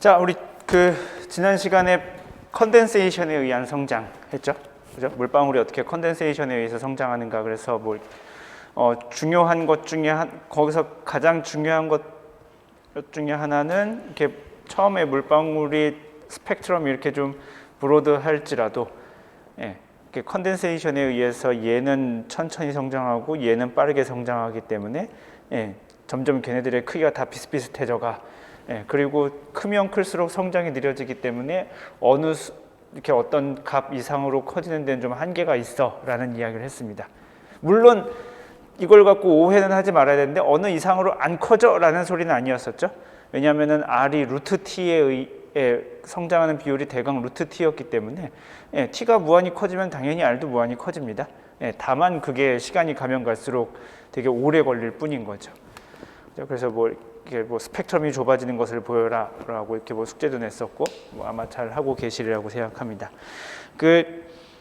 자, 우리 지난 시간에 컨덴세이션에 의한 성장 했죠? 그죠? 물방울이 어떻게 컨덴세이션에 의해서 성장하는가. 그래서 중요한 것 중에 거기서 가장 중요한 것 중에 하나는 이렇게 처음에 물방울이 스펙트럼이 이렇게 좀 브로드할지라도 이렇게 컨덴세이션에 의해서 얘는 천천히 성장하고 얘는 빠르게 성장하기 때문에 점점 걔네들의 크기가 다 비슷비슷해져가. 그리고 크면 클수록 성장이 느려지기 때문에 이렇게 어떤 값 이상으로 커지는 데는 좀 한계가 있어라는 이야기를 했습니다. 물론 이걸 갖고 오해는 하지 말아야 되는데 어느 이상으로 안 커져라는 소리는 아니었었죠. 왜냐하면은 R이 루트 T에 의해 성장하는 비율이 대강 루트 T였기 때문에 T가 무한히 커지면 당연히 R도 무한히 커집니다. 다만 그게 시간이 가면 갈수록 되게 오래 걸릴 뿐인 거죠. 그래서 이렇게 스펙트럼이 좁아지는 것을 보여라라고 이렇게 숙제도 냈었고 아마 잘 하고 계시리라고 생각합니다.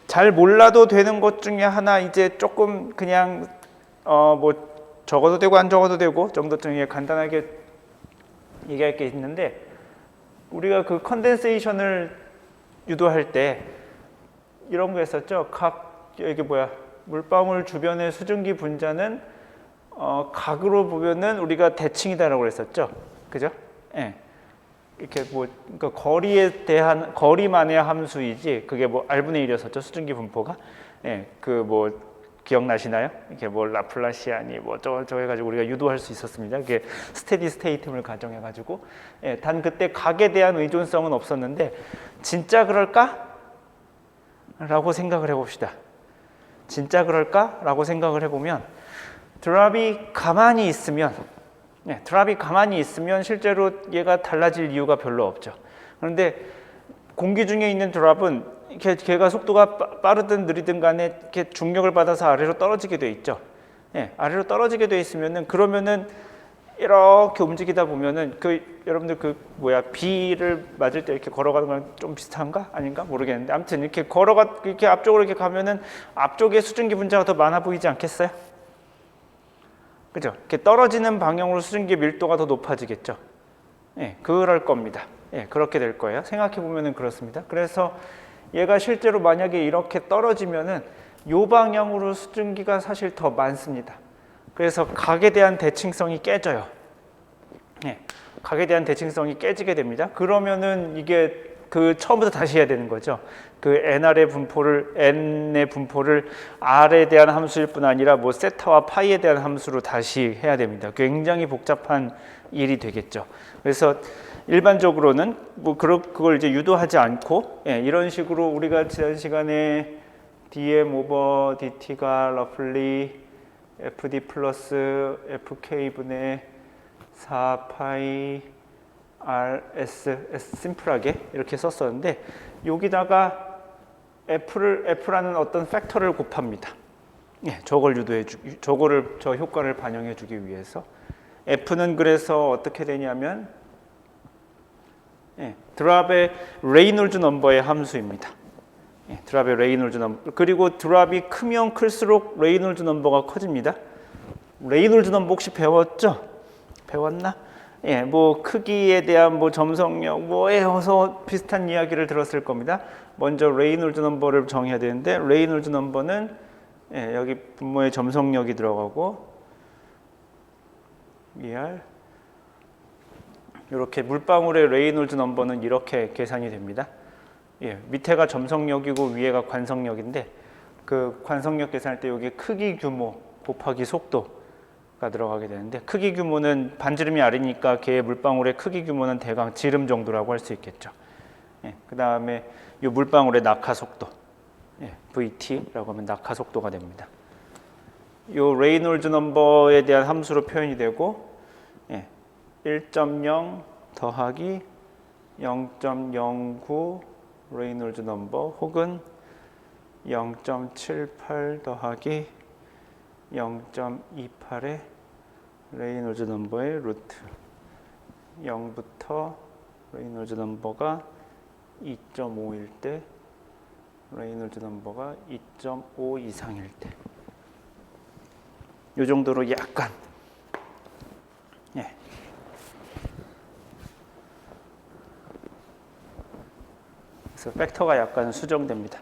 잘 몰라도 되는 것 중에 하나 이제 조금 그냥 적어도 되고 안 적어도 되고 정도 좀 간단하게 얘기할 게 있는데, 우리가 컨덴세이션을 유도할 때 이런 거 했었죠. 물방울 주변의 수증기 분자는 각으로 보면은 우리가 대칭이다라고 그랬었죠. 그죠? 이렇게 그러니까 거리만의 함수이지 그게 R분의 1이었었죠. 수증기 분포가. 기억나시나요? 이렇게 라플라시아니 저거 해가지고 우리가 유도할 수 있었습니다. 이게 스테디 스테이트를 가정해가지고. 단 그때 각에 대한 의존성은 없었는데 진짜 그럴까? 라고 생각을 해봅시다. 진짜 그럴까? 라고 생각을 해보면 드랍이 가만히 있으면 실제로 얘가 달라질 이유가 별로 없죠. 그런데 공기 중에 있는 드랍은 걔가 속도가 빠르든 느리든 간에 이렇게 중력을 받아서 아래로 떨어지게 돼 있죠. 아래로 떨어지게 돼 있으면은 그러면은 이렇게 움직이다 보면은 여러분들 비를 맞을 때 이렇게 걸어가는 거랑 좀 비슷한가? 아닌가? 모르겠는데 아무튼 이렇게 앞쪽으로 이렇게 가면은 앞쪽에 수증기 분자가 더 많아 보이지 않겠어요? 그죠? 이렇게 떨어지는 방향으로 수증기 밀도가 더 높아지겠죠. 그럴 겁니다. 그렇게 될 거예요. 생각해 보면은 그렇습니다. 그래서 얘가 실제로 만약에 이렇게 떨어지면은 요 방향으로 수증기가 사실 더 많습니다. 그래서 각에 대한 대칭성이 깨져요. 각에 대한 대칭성이 깨지게 됩니다. 그러면은 이게 처음부터 다시 해야 되는 거죠. N의 분포를 R에 대한 함수일 뿐 아니라 세타와 파이에 대한 함수로 다시 해야 됩니다. 굉장히 복잡한 일이 되겠죠. 그래서 일반적으로는 그걸 이제 유도하지 않고 이런 식으로 우리가 지난 시간에 dm 오버 dt가 러플리 fd 플러스 fk분의 4파이 rs 심플하게 이렇게 썼었는데, 여기다가 f라는 어떤 팩터를 곱합니다. 저 효과를 반영해 주기 위해서. f는 그래서 어떻게 되냐면 드랍의 레이놀즈 넘버의 함수입니다. 드랍의 레이놀즈 넘버. 그리고 드랍이 크면 클수록 레이놀즈 넘버가 커집니다. 레이놀즈 넘버 혹시 배웠죠? 배웠나? 크기에 대한 점성력 해서 비슷한 이야기를 들었을 겁니다. 먼저 레이놀즈 넘버를 정해야 되는데, 레이놀즈 넘버는 여기 분모에 점성력이 들어가고 이렇게 물방울의 레이놀즈 넘버는 이렇게 계산이 됩니다. 밑에가 점성력이고 위에가 관성력인데, 관성력 계산할 때 여기 크기 규모 곱하기 속도가 들어가게 되는데, 크기 규모는 반지름이 R이니까 걔의 물방울의 크기 규모는 대강 지름 정도라고 할 수 있겠죠. 그 다음에 이 물방울의 낙하 속도 VT라고 하면 낙하 속도가 됩니다. 이 레이놀즈 넘버에 대한 함수로 표현이 되고 1.0 더하기 0.09 레이놀즈 넘버 혹은 0.78 더하기 0.28의 레이놀즈 넘버의 루트 0부터 레이놀즈 넘버가 2.5일 때, 레이놀즈 넘버가 2.5 이상일 때, 이 정도로 약간 그래서 팩터가 약간 수정됩니다.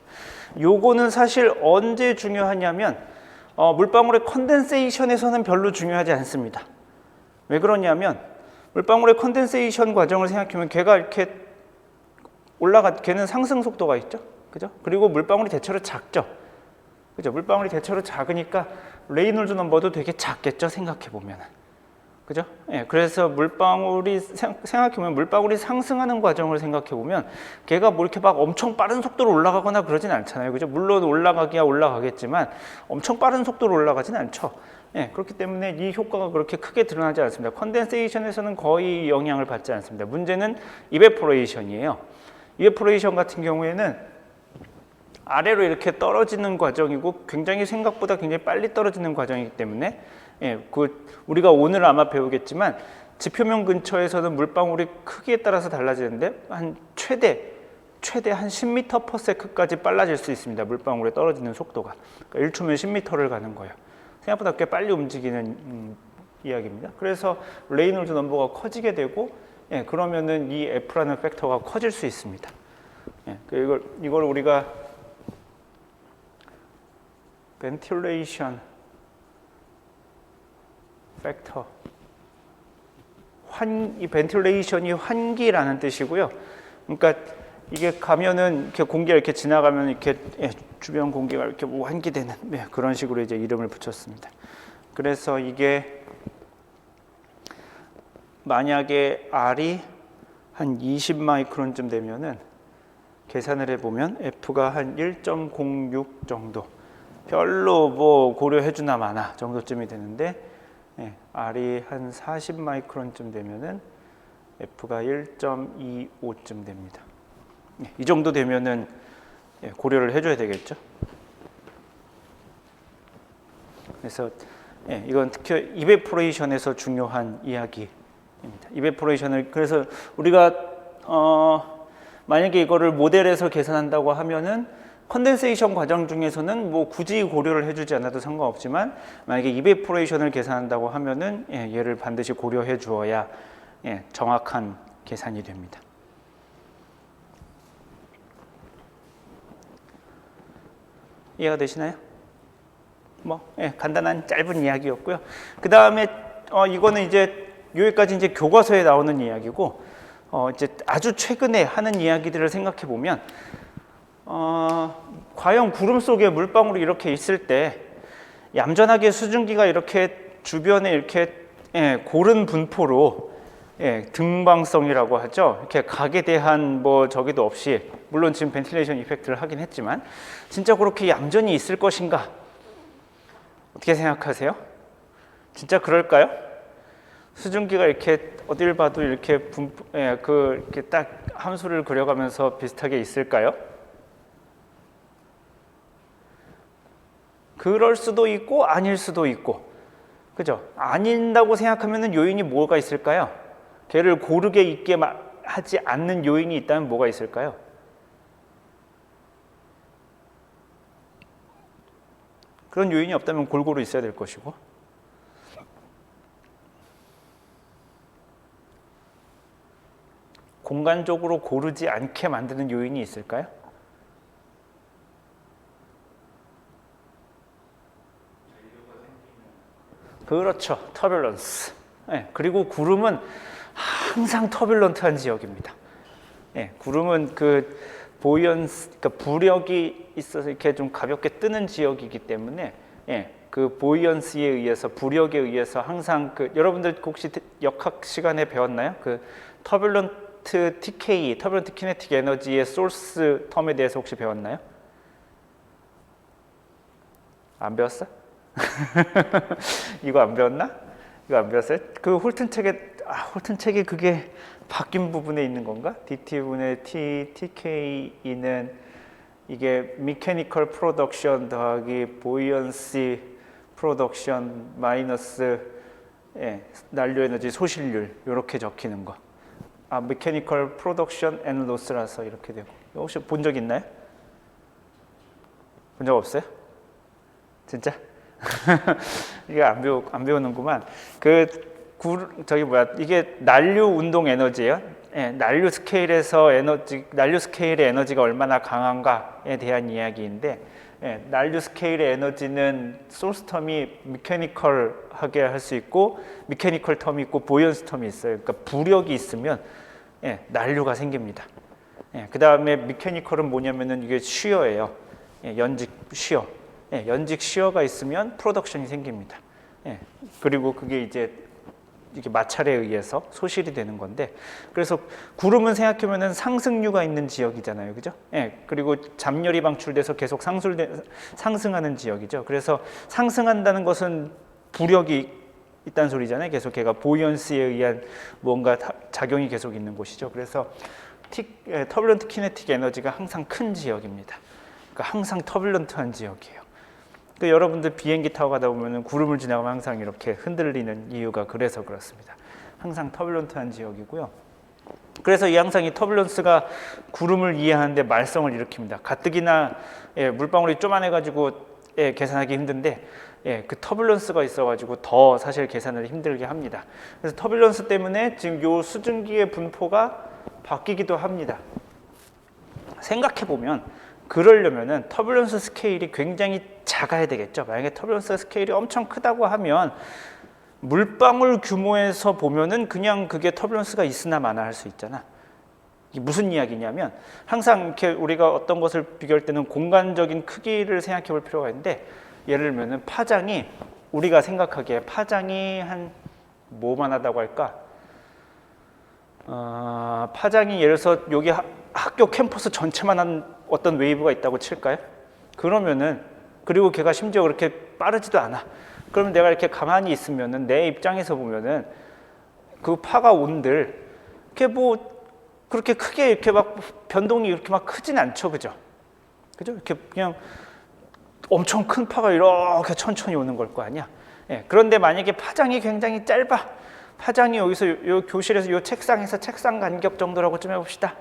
요거는 사실 언제 중요하냐면 물방울의 컨덴세이션에서는 별로 중요하지 않습니다. 왜 그러냐면 물방울의 컨덴세이션 과정을 생각하면 걔가 이렇게 걔는 상승 속도가 있죠. 그죠? 그리고 물방울이 대체로 작죠. 그죠? 물방울이 대체로 작으니까 레이놀즈 넘버도 되게 작겠죠. 생각해 보면은. 그죠? 예, 그래서 물방울이 생각해보면 물방울이 상승하는 과정을 생각해보면 걔가 뭐 이렇게 막 엄청 빠른 속도로 올라가거나 그러진 않잖아요. 그죠? 물론 올라가기야 올라가겠지만 엄청 빠른 속도로 올라가진 않죠. 예, 그렇기 때문에 이 효과가 그렇게 크게 드러나지 않습니다. 컨덴세이션에서는 거의 영향을 받지 않습니다. 문제는 이베포레이션이에요. 이베포레이션 같은 경우에는 아래로 이렇게 떨어지는 과정이고 생각보다 굉장히 빨리 떨어지는 과정이기 때문에 예, 우리가 오늘 아마 배우겠지만 지표면 근처에서는 물방울이 크기에 따라서 달라지는데 한 최대 한 10m/s까지 빨라질 수 있습니다. 물방울에 떨어지는 속도가. 그러니까 1초면 10m를 가는 거예요. 생각보다 꽤 빨리 움직이는 이야기입니다. 그래서 레이놀즈 넘버가 커지게 되고 예, 그러면은 이 F라는 팩터가 커질 수 있습니다. 예, 이걸 우리가 벤틸레이션 팩터 이 벤틸레이션이 환기라는 뜻이고요. 그러니까 이게 가면은 이렇게 공기가 이렇게 지나가면 이렇게 주변 공기가 이렇게 환기되는 그런 식으로 이제 이름을 붙였습니다. 그래서 이게 만약에 R이 한 20 마이크론쯤 되면은 계산을 해보면 F가 한 1.06 정도, 별로 뭐 고려해주나 마나 정도쯤이 되는데 R이 한 40 마이크론쯤 되면은 F가 1.25쯤 됩니다. 이 정도 되면은 고려를 해줘야 되겠죠. 그래서 이건 특히 이베포레이션에서 중요한 이야기입니다. 이베포레이션을 그래서 우리가 만약에 이거를 모델에서 계산한다고 하면은 컨덴세이션 과정 중에서는 뭐 굳이 고려를 해주지 않아도 상관없지만 만약에 이베포레이션을 계산한다고 하면은 얘를 반드시 고려해 주어야 정확한 계산이 됩니다. 이해가 되시나요? 간단한 짧은 이야기였고요. 그 다음에 이거는 이제 여기까지 이제 교과서에 나오는 이야기고 이제 아주 최근에 하는 이야기들을 생각해 보면. 과연 구름 속에 물방울이 이렇게 있을 때 얌전하게 수증기가 이렇게 주변에 이렇게 고른 분포로 등방성이라고 하죠. 이렇게 각에 대한 뭐 저기도 없이 물론 지금 벤틸레이션 이펙트를 하긴 했지만 진짜 그렇게 얌전히 있을 것인가? 어떻게 생각하세요? 진짜 그럴까요? 수증기가 이렇게 어딜 봐도 이렇게 이렇게 딱 함수를 그려가면서 비슷하게 있을까요? 그럴 수도 있고 아닐 수도 있고, 그죠? 아닌다고 생각하면 요인이 뭐가 있을까요? 걔를 고르게 있게 하지 않는 요인이 있다면 뭐가 있을까요? 그런 요인이 없다면 골고루 있어야 될 것이고, 공간적으로 고르지 않게 만드는 요인이 있을까요? 그렇죠. 터뷸런스. 그리고 구름은 항상 터뷸런트한 지역입니다. 구름은 그 보이언스, 그러니까 부력이 있어서 이렇게 좀 가볍게 뜨는 지역이기 때문에 그 보이언스에 의해서, 부력에 의해서 항상 여러분들 혹시 역학 시간에 배웠나요? 그 터뷸런트 TK, 터뷸런트 키네틱 에너지의 소스 텀에 대해서 혹시 배웠나요? 안 배웠어? 이거 안 배웠나? 이거 안 배웠어요? 그 홀튼 책에 그게 바뀐 부분에 있는 건가? DT분의 T, TK는 이게 mechanical production 더하기 buoyancy production 마이너스 난류 에너지 소실률 이렇게 적히는 거. mechanical production and loss라서 이렇게 되고. 혹시 본 적 있나요? 본 적 없어요? 진짜? 이게 안 배우는구만. 이게 난류 운동 에너지예요. 난류 스케일에서 난류 스케일의 에너지가 얼마나 강한가에 대한 이야기인데, 난류 스케일의 에너지는 소스 텀이 미케니컬하게 할 수 있고 미케니컬 텀이 있고 보이언스 텀이 있어요. 그러니까 부력이 있으면 난류가 생깁니다. 그 다음에 미케니컬은 뭐냐면은 이게 쉬어예요. 연직 쉬어. 연직 쉬어가 있으면 프로덕션이 생깁니다. 그리고 그게 이제 이게 마찰에 의해서 소실이 되는 건데, 그래서 구름은 생각해보면 상승류가 있는 지역이잖아요, 그죠? 그리고 잡열이 방출돼서 계속 상승하는 지역이죠. 그래서 상승한다는 것은 부력이 있다는 소리잖아요. 계속 걔가 보이언스에 의한 뭔가 작용이 계속 있는 곳이죠. 그래서 터뷸런트 키네틱 에너지가 항상 큰 지역입니다. 그러니까 항상 터뷸런트한 지역이에요. 여러분들 비행기 타고 가다 보면 구름을 지나가면 항상 이렇게 흔들리는 이유가 그래서 그렇습니다. 항상 터뷸런트한 지역이고요. 그래서 항상 이 터뷸런스가 구름을 이해하는데 말썽을 일으킵니다. 가뜩이나 물방울이 쪼만해가지고 계산하기 힘든데 그 터뷸런스가 있어가지고 더 사실 계산을 힘들게 합니다. 그래서 터뷸런스 때문에 지금 요 수증기의 분포가 바뀌기도 합니다. 생각해 보면 그러려면은 터뷸런스 스케일이 굉장히 작아야 되겠죠. 만약에 터뷸런스 스케일이 엄청 크다고 하면 물방울 규모에서 보면은 그냥 그게 터뷸런스가 있으나 마나 할 수 있잖아. 이게 무슨 이야기냐면 항상 이렇게 우리가 어떤 것을 비교할 때는 공간적인 크기를 생각해 볼 필요가 있는데, 예를 들면은 파장이 우리가 생각하기에 파장이 한 뭐만 하다고 할까? 파장이 예를 들어서 여기 학교 캠퍼스 전체만 한 어떤 웨이브가 있다고 칠까요? 그러면은, 그리고 걔가 심지어 그렇게 빠르지도 않아. 그러면 내가 이렇게 가만히 있으면은 내 입장에서 보면은 그 파가 온들 이렇게 뭐 그렇게 크게 이렇게 막 변동이 이렇게 막 크진 않죠, 그죠? 그죠? 이렇게 그냥 엄청 큰 파가 이렇게 천천히 오는 걸 거 아니야. 그런데 만약에 파장이 굉장히 짧아. 파장이 여기서 요 교실에서 요 책상에서 책상 간격 정도라고 좀 해봅시다.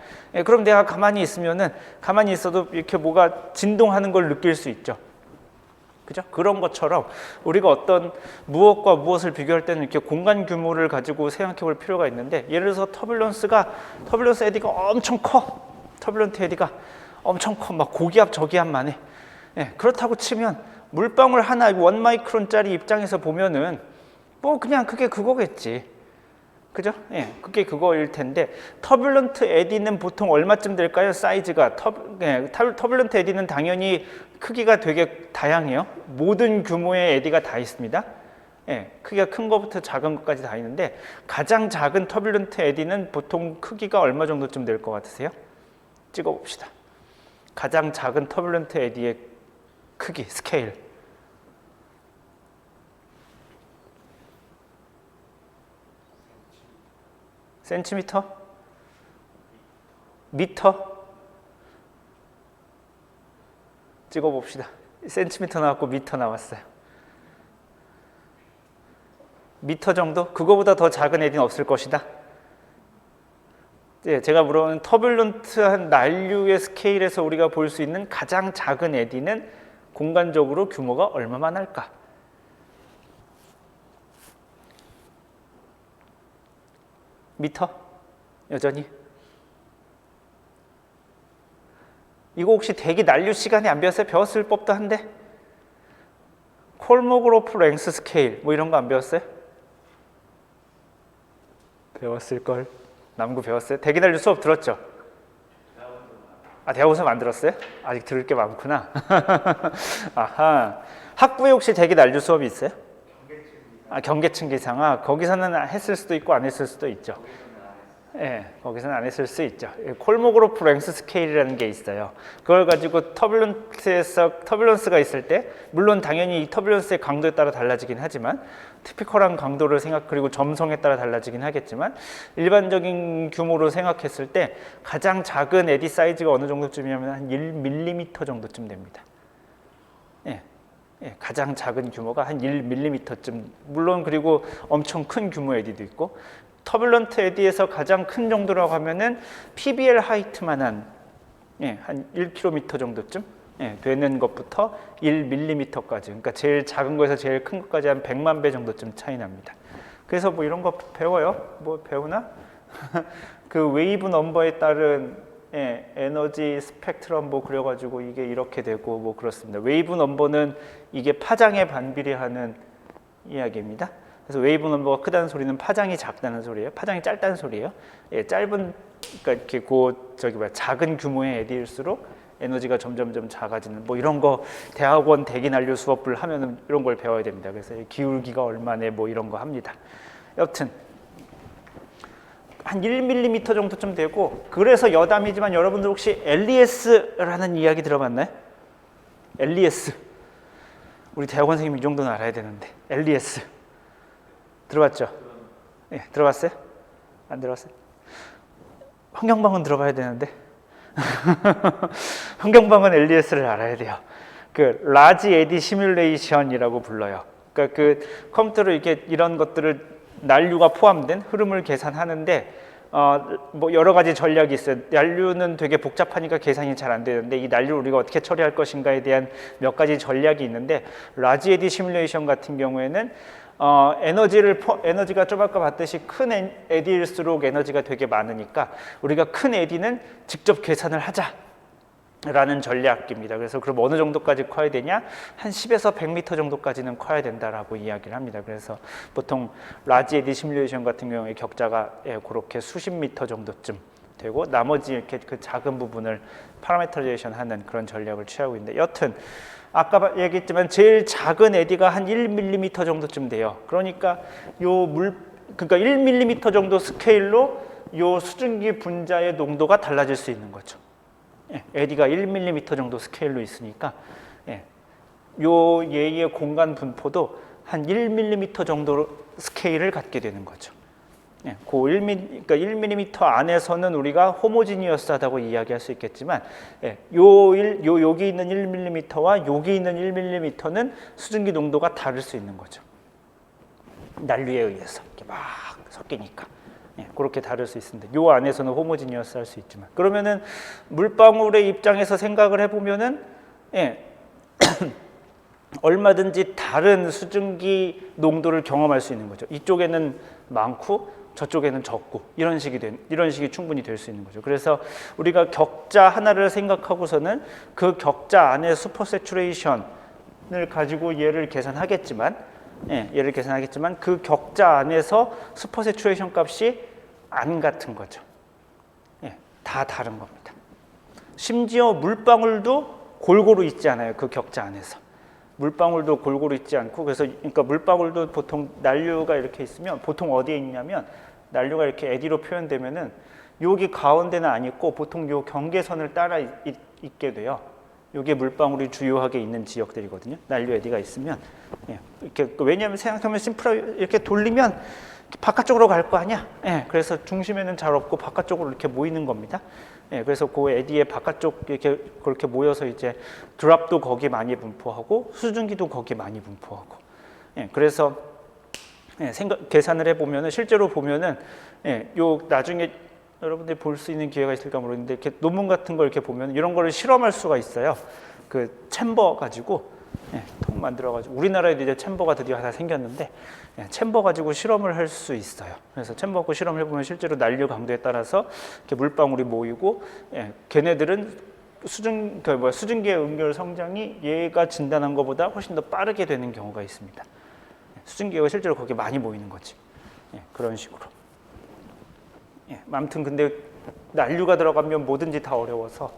그럼 내가 가만히 있으면은 가만히 있어도 이렇게 뭐가 진동하는 걸 느낄 수 있죠. 그죠? 그런 것처럼 우리가 어떤 무엇과 무엇을 비교할 때는 이렇게 공간 규모를 가지고 생각해 볼 필요가 있는데, 예를 들어서 터뷸런스 에디가 엄청 커. 터뷸런트 에디가 엄청 커. 막 고기압 저기압만 해. 그렇다고 치면 물방울 하나 1마이크론짜리 입장에서 보면은 뭐 그냥 그게 그거겠지. 그죠? 그게 그거일 텐데, 터뷸런트 에디는 보통 얼마쯤 될까요? 사이즈가 터뷸런트 에디는 당연히 크기가 되게 다양해요. 모든 규모의 에디가 다 있습니다. 크기가 큰 것부터 작은 것까지 다 있는데, 가장 작은 터뷸런트 에디는 보통 크기가 얼마 정도쯤 될 것 같으세요? 찍어봅시다. 가장 작은 터뷸런트 에디의 크기, 스케일. 센티미터? 미터? 찍어봅시다. 센티미터 나왔고 미터 나왔어요. 미터 정도? 그거보다 더 작은 에디는 없을 것이다. 제가 물어보는 터뷸런트한 난류의 스케일에서 우리가 볼 수 있는 가장 작은 에디는 공간적으로 규모가 얼마만 할까? 미터? 여전히? 이거 혹시 대기 난류 시간에 안 배웠어요? 배웠을 법도 한데? 콜모그로프 랭스 스케일 뭐 이런 거 안 배웠어요? 배웠을걸. 남구 배웠어요? 대기 난류 수업 들었죠? 대학원 수업 안 들었어요? 아직 들을 게 많구나. 아하. 학부에 혹시 대기 난류 수업이 있어요? 경계층 기상. 거기서는 했을 수도 있고 안 했을 수도 있죠. 거기서는 안 했을 수 있죠. 콜모그로프 랭스 스케일이라는 게 있어요. 그걸 가지고 터뷸런스가 있을 때, 물론 당연히 이 터뷸런스의 강도에 따라 달라지긴 하지만, 티피컬한 강도를 그리고 점성에 따라 달라지긴 하겠지만, 일반적인 규모로 생각했을 때 가장 작은 에디 사이즈가 어느 정도쯤이냐면 한 1mm 정도쯤 됩니다. 가장 작은 규모가 한 1mm쯤. 물론 그리고 엄청 큰 규모 에디도 있고, 터뷸런트 에디에서 가장 큰 정도라고 하면은 PBL 하이트만한 한 1km 정도쯤 되는 것부터 1mm까지, 그러니까 제일 작은 거에서 제일 큰 것까지 한 100만 배 정도쯤 차이 납니다. 그래서 뭐 이런 거 배워요? 뭐 배우나? 그 웨이브 넘버에 따른 에너지 스펙트럼 뭐 그려가지고 이게 이렇게 되고 뭐 그렇습니다. 웨이브 넘버는 이게 파장에 반비례하는 이야기입니다. 그래서 웨이브 넘버가 크다는 소리는 파장이 작다는 소리예요. 파장이 짧다는 소리예요. 짧은 그러니까 이렇게 작은 규모의 에디일수록 에너지가 점점점 작아지는 뭐 이런 거 대학원 대기난류 수업을 하면은 이런 걸 배워야 됩니다. 그래서 기울기가 얼마네 뭐 이런 거 합니다. 여튼 한 1mm 정도쯤 되고 그래서 여담이지만 여러분들 혹시 LES라는 이야기 들어봤나요? LES 우리 대학원 선생님 이 정도는 알아야 되는데 LES 들어봤죠? 네, 들어봤어요? 안 들어봤어요? 환경방은 들어봐야 되는데 환경방은 LES를 알아야 돼요. 그 라지 에디 시뮬레이션이라고 불러요. 그러니까 그 컴퓨터로 이렇게 이런 것들을 난류가 포함된 흐름을 계산하는데 뭐 여러 가지 전략이 있어요. 난류는 되게 복잡하니까 계산이 잘 안 되는데 이 난류를 우리가 어떻게 처리할 것인가에 대한 몇 가지 전략이 있는데 라지 에디 시뮬레이션 같은 경우에는 에너지가 좀 아까 봤듯이 큰 에디일수록 에너지가 되게 많으니까 우리가 큰 에디는 직접 계산을 하자라는 전략입니다. 그래서 그럼 어느 정도까지 커야 되냐? 한 10에서 100m 정도까지는 커야 된다라고 이야기를 합니다. 그래서 보통 라지 에디 시뮬레이션 같은 경우에 격자가 그렇게 수십 미터 정도쯤 되고 나머지 이렇게 그 작은 부분을 파라메터라이제이션 하는 그런 전략을 취하고 있는데 여튼 아까 얘기했지만 제일 작은 에디가 한 1mm 정도쯤 돼요. 그러니까 그러니까 1mm 정도 스케일로 요 수증기 분자의 농도가 달라질 수 있는 거죠. 에디가 1mm 정도 스케일로 있으니까 요 얘의 공간 분포도 한 1mm 정도 스케일을 갖게 되는 거죠. 그 1mm, 그러니까 1mm 안에서는 우리가 호모지니어스하다고 이야기할 수 있겠지만 여기 있는 1mm와 여기 있는 1mm는 수증기 농도가 다를 수 있는 거죠. 난류에 의해서 이렇게 막 섞이니까 그렇게 다를 수 있습니다. 요 안에서는 호모지니어스 할 수 있지만 그러면은 물방울의 입장에서 생각을 해보면은 얼마든지 다른 수증기 농도를 경험할 수 있는 거죠. 이쪽에는 많고 저쪽에는 적고 이런 식이 충분히 될 수 있는 거죠. 그래서 우리가 격자 하나를 생각하고서는 그 격자 안에 슈퍼 세추레이션을 가지고 얘를 계산하겠지만 그 격자 안에서 슈퍼 세추레이션 값이 안 같은 거죠. 다 다른 겁니다. 심지어 물방울도 골고루 있지 않아요. 그 격자 안에서. 물방울도 골고루 있지 않고 그러니까 물방울도 보통 난류가 이렇게 있으면 보통 어디에 있냐면 난류가 이렇게 에디로 표현되면은 여기 가운데는 안 있고 보통 요 경계선을 따라 있게 돼요. 요게 물방울이 주요하게 있는 지역들이거든요. 난류 에디가 있으면 이렇게 왜냐하면 생각하면 심플하게 이렇게 돌리면 바깥쪽으로 갈 거 아니야. 그래서 중심에는 잘 없고 바깥쪽으로 이렇게 모이는 겁니다. 그래서 그 에디의 바깥쪽 이렇게 그렇게 모여서 이제 드랍도 거기 많이 분포하고 수증기도 거기 많이 분포하고. 그래서 계산을 해보면은 실제로 보면은 요 나중에 여러분들이 볼 수 있는 기회가 있을까 모르겠는데 이렇게 논문 같은 걸 이렇게 보면 이런 거를 실험할 수가 있어요. 그 챔버 가지고 통 만들어가지고 우리나라에도 이제 챔버가 드디어 하나 생겼는데 챔버 가지고 실험을 할 수 있어요. 그래서 챔버 갖고 실험을 해보면 실제로 난류 강도에 따라서 이렇게 물방울이 모이고 걔네들은 수증기의 응결 성장이 얘가 진단한 것보다 훨씬 더 빠르게 되는 경우가 있습니다. 수증기가 실제로 거기에 많이 모이는 거지. 그런 식으로. 아무튼 근데 난류가 들어가면 뭐든지 다 어려워서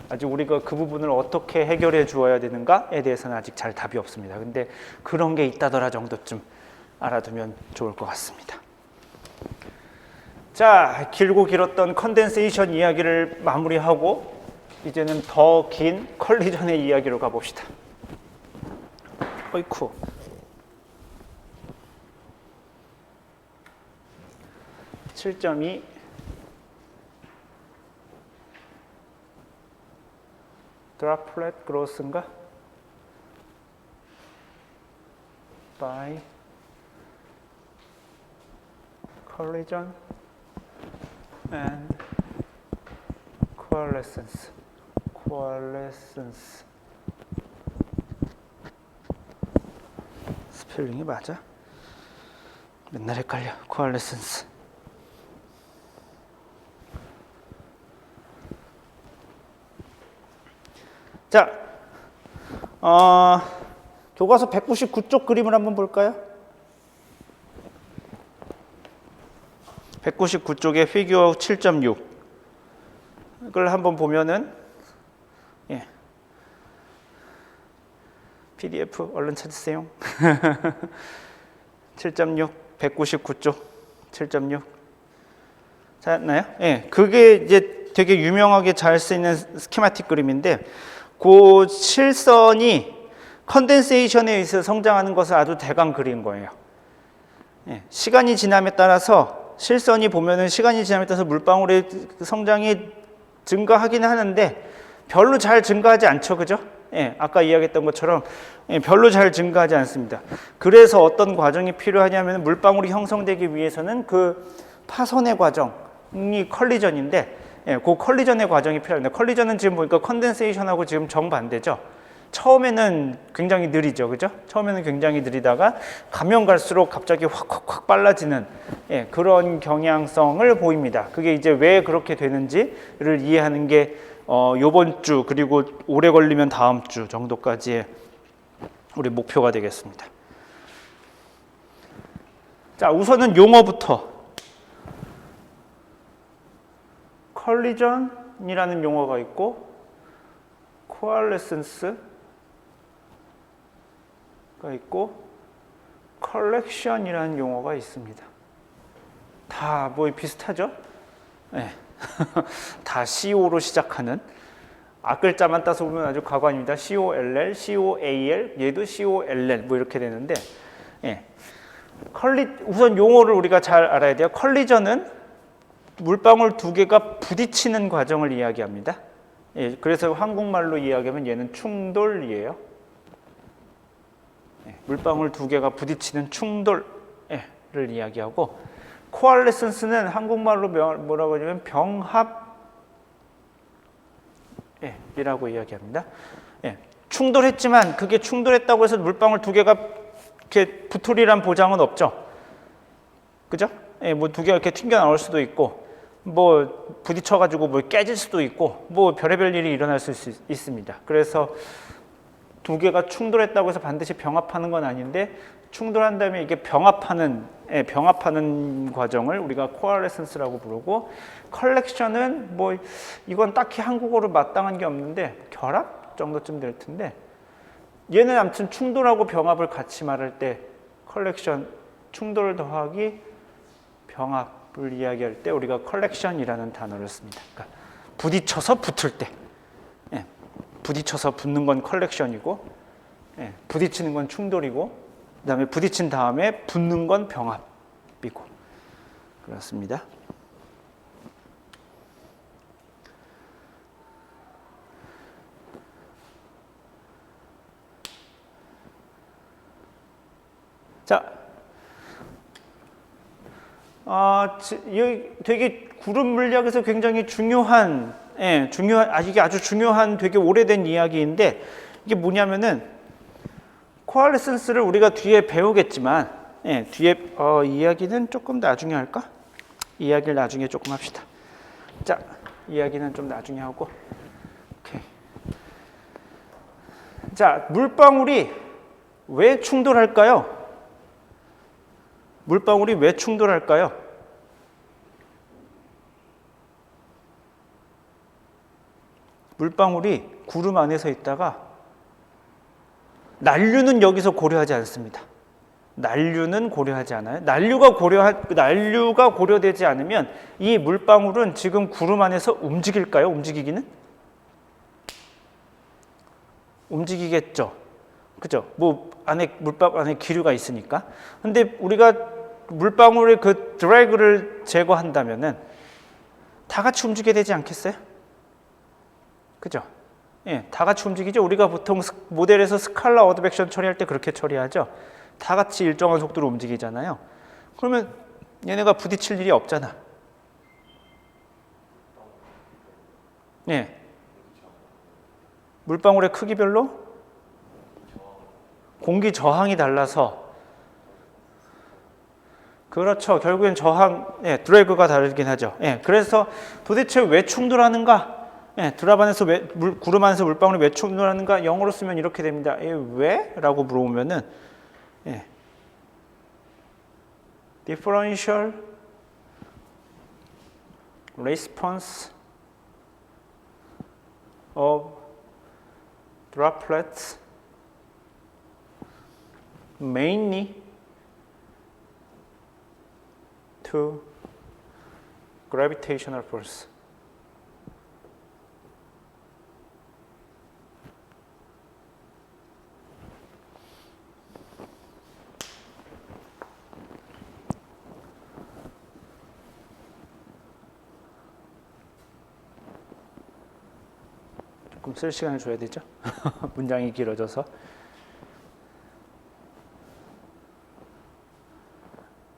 아직 우리가 그 부분을 어떻게 해결해 주어야 되는가에 대해서는 아직 잘 답이 없습니다. 근데 그런 게 있다더라 정도쯤 알아두면 좋을 것 같습니다. 자, 길고 길었던 컨덴세이션 이야기를 마무리하고 이제는 더 긴 컬리전의 이야기로 가봅시다. 어이쿠. (7.2) droplet growth인가? by collision and coalescence. 스펠링이 맞아? 맨날 헷갈려. coalescence. 자, 교과서 199쪽 그림을 한번 볼까요? 199쪽의 피규어 7.6 이걸 한번 보면은 예. PDF 얼른 찾으세요. 7.6 199쪽 7.6 찾았나요? 예. 그게 이제 되게 유명하게 잘 쓰이는 스키마틱 그림인데 그 실선이 컨덴세이션에 의해서 성장하는 것을 아주 대강 그린 거예요. 예. 시간이 지남에 따라서 실선이 보면은 시간이 지남에 따라서 물방울의 성장이 증가하긴 하는데 별로 잘 증가하지 않죠, 그죠? 예, 아까 이야기했던 것처럼 별로 잘 증가하지 않습니다. 그래서 어떤 과정이 필요하냐면 물방울이 형성되기 위해서는 그 파손의 과정이 컬리전인데, 예, 그 컬리전의 과정이 필요합니다. 컬리전은 지금 보니까 컨덴세이션하고 지금 정반대죠. 처음에는 굉장히 느리죠, 그죠? 처음에는 굉장히 느리다가 가면 갈수록 갑자기 확 빨라지는 그런 경향성을 보입니다. 그게 이제 왜 그렇게 되는지를 이해하는 게 요번 주 그리고 오래 걸리면 다음 주 정도까지의 우리 목표가 되겠습니다. 자, 우선은 용어부터 컬리전이라는 용어가 있고 코알레센스가 있고 컬렉션이라는 용어가 있습니다. 다 뭐 비슷하죠? 네. 다 CO로 시작하는 앞글자만 따서 보면 아주 가관입니다. COLL, COAL, 얘도 COLL 뭐 이렇게 되는데 예. 우선 용어를 우리가 잘 알아야 돼요. 컬리전은 물방울 두 개가 부딪히는 과정을 이야기합니다. 예, 그래서 한국말로 이야기하면 얘는 충돌이에요. 예, 물방울 두 개가 부딪히는 충돌을 이야기하고 코알레센스는 한국말로 뭐라고 하냐면 병합이라고 이야기합니다. 예, 충돌했지만 그게 충돌했다고 해서 물방울 두 개가 이렇게 붙으리란 보장은 없죠. 그죠? 예, 뭐 두 개가 이렇게 튕겨 나올 수도 있고 뭐 부딪혀가지고 뭐 깨질 수도 있고 뭐 별의별 일이 일어날 수 있습니다. 그래서 두 개가 충돌했다고 해서 반드시 병합하는 건 아닌데 충돌한 다음에 이게 병합하는 과정을 우리가 코알레센스라고 부르고 컬렉션은 뭐 이건 딱히 한국어로 마땅한 게 없는데 결합 정도쯤 될 텐데 얘는 아무튼 충돌하고 병합을 같이 말할 때 컬렉션 충돌 더하기 병합을 이야기할 때 우리가 컬렉션이라는 단어를 씁니다. 그러니까 부딪혀서 붙을 때 부딪혀서 붙는 건 컬렉션이고 부딪히는 건 충돌이고 그 다음에 부딪힌 다음에 붙는 건 병합이고 그렇습니다. 자, 여기 되게 구름 물리학에서 굉장히 중요한 이게 아주 중요한 되게 오래된 이야기인데 이게 뭐냐면은 코알레센스를 우리가 뒤에 배우겠지만 뒤에 이야기는 조금 나중에 할까? 이야기를 나중에 조금 합시다. 자, 이야기는 좀 나중에 하고 오케이. 자, 물방울이 왜 충돌할까요? 물방울이 왜 충돌할까요? 물방울이 구름 안에서 있다가 난류는 여기서 고려하지 않습니다. 난류는 고려하지 않아요. 난류가 고려되지 않으면 이 물방울은 지금 구름 안에서 움직일까요? 움직이기는? 움직이겠죠. 그죠? 뭐 물방울 안에 기류가 있으니까. 근데 우리가 물방울의 그 드래그를 제거한다면은 다 같이 움직여야 되지 않겠어요? 그죠? 예, 다 같이 움직이죠. 우리가 보통 모델에서 스칼라 어드벡션 처리할 때 그렇게 처리하죠. 다 같이 일정한 속도로 움직이잖아요. 그러면 얘네가 부딪힐 일이 없잖아. 예. 물방울의 크기별로 공기 저항이 달라서 그렇죠. 결국엔 드래그가 다르긴 하죠. 예, 그래서 도대체 왜 충돌하는가? 예, 드랍 안에서 구름 안에서 물방울이 왜 충돌하는가? 영어로 쓰면 이렇게 됩니다. 왜? 라고 물어보면은 예, differential response of droplets mainly to gravitational force. 조금 쓸 시간을 줘야 되죠. 문장이 길어져서.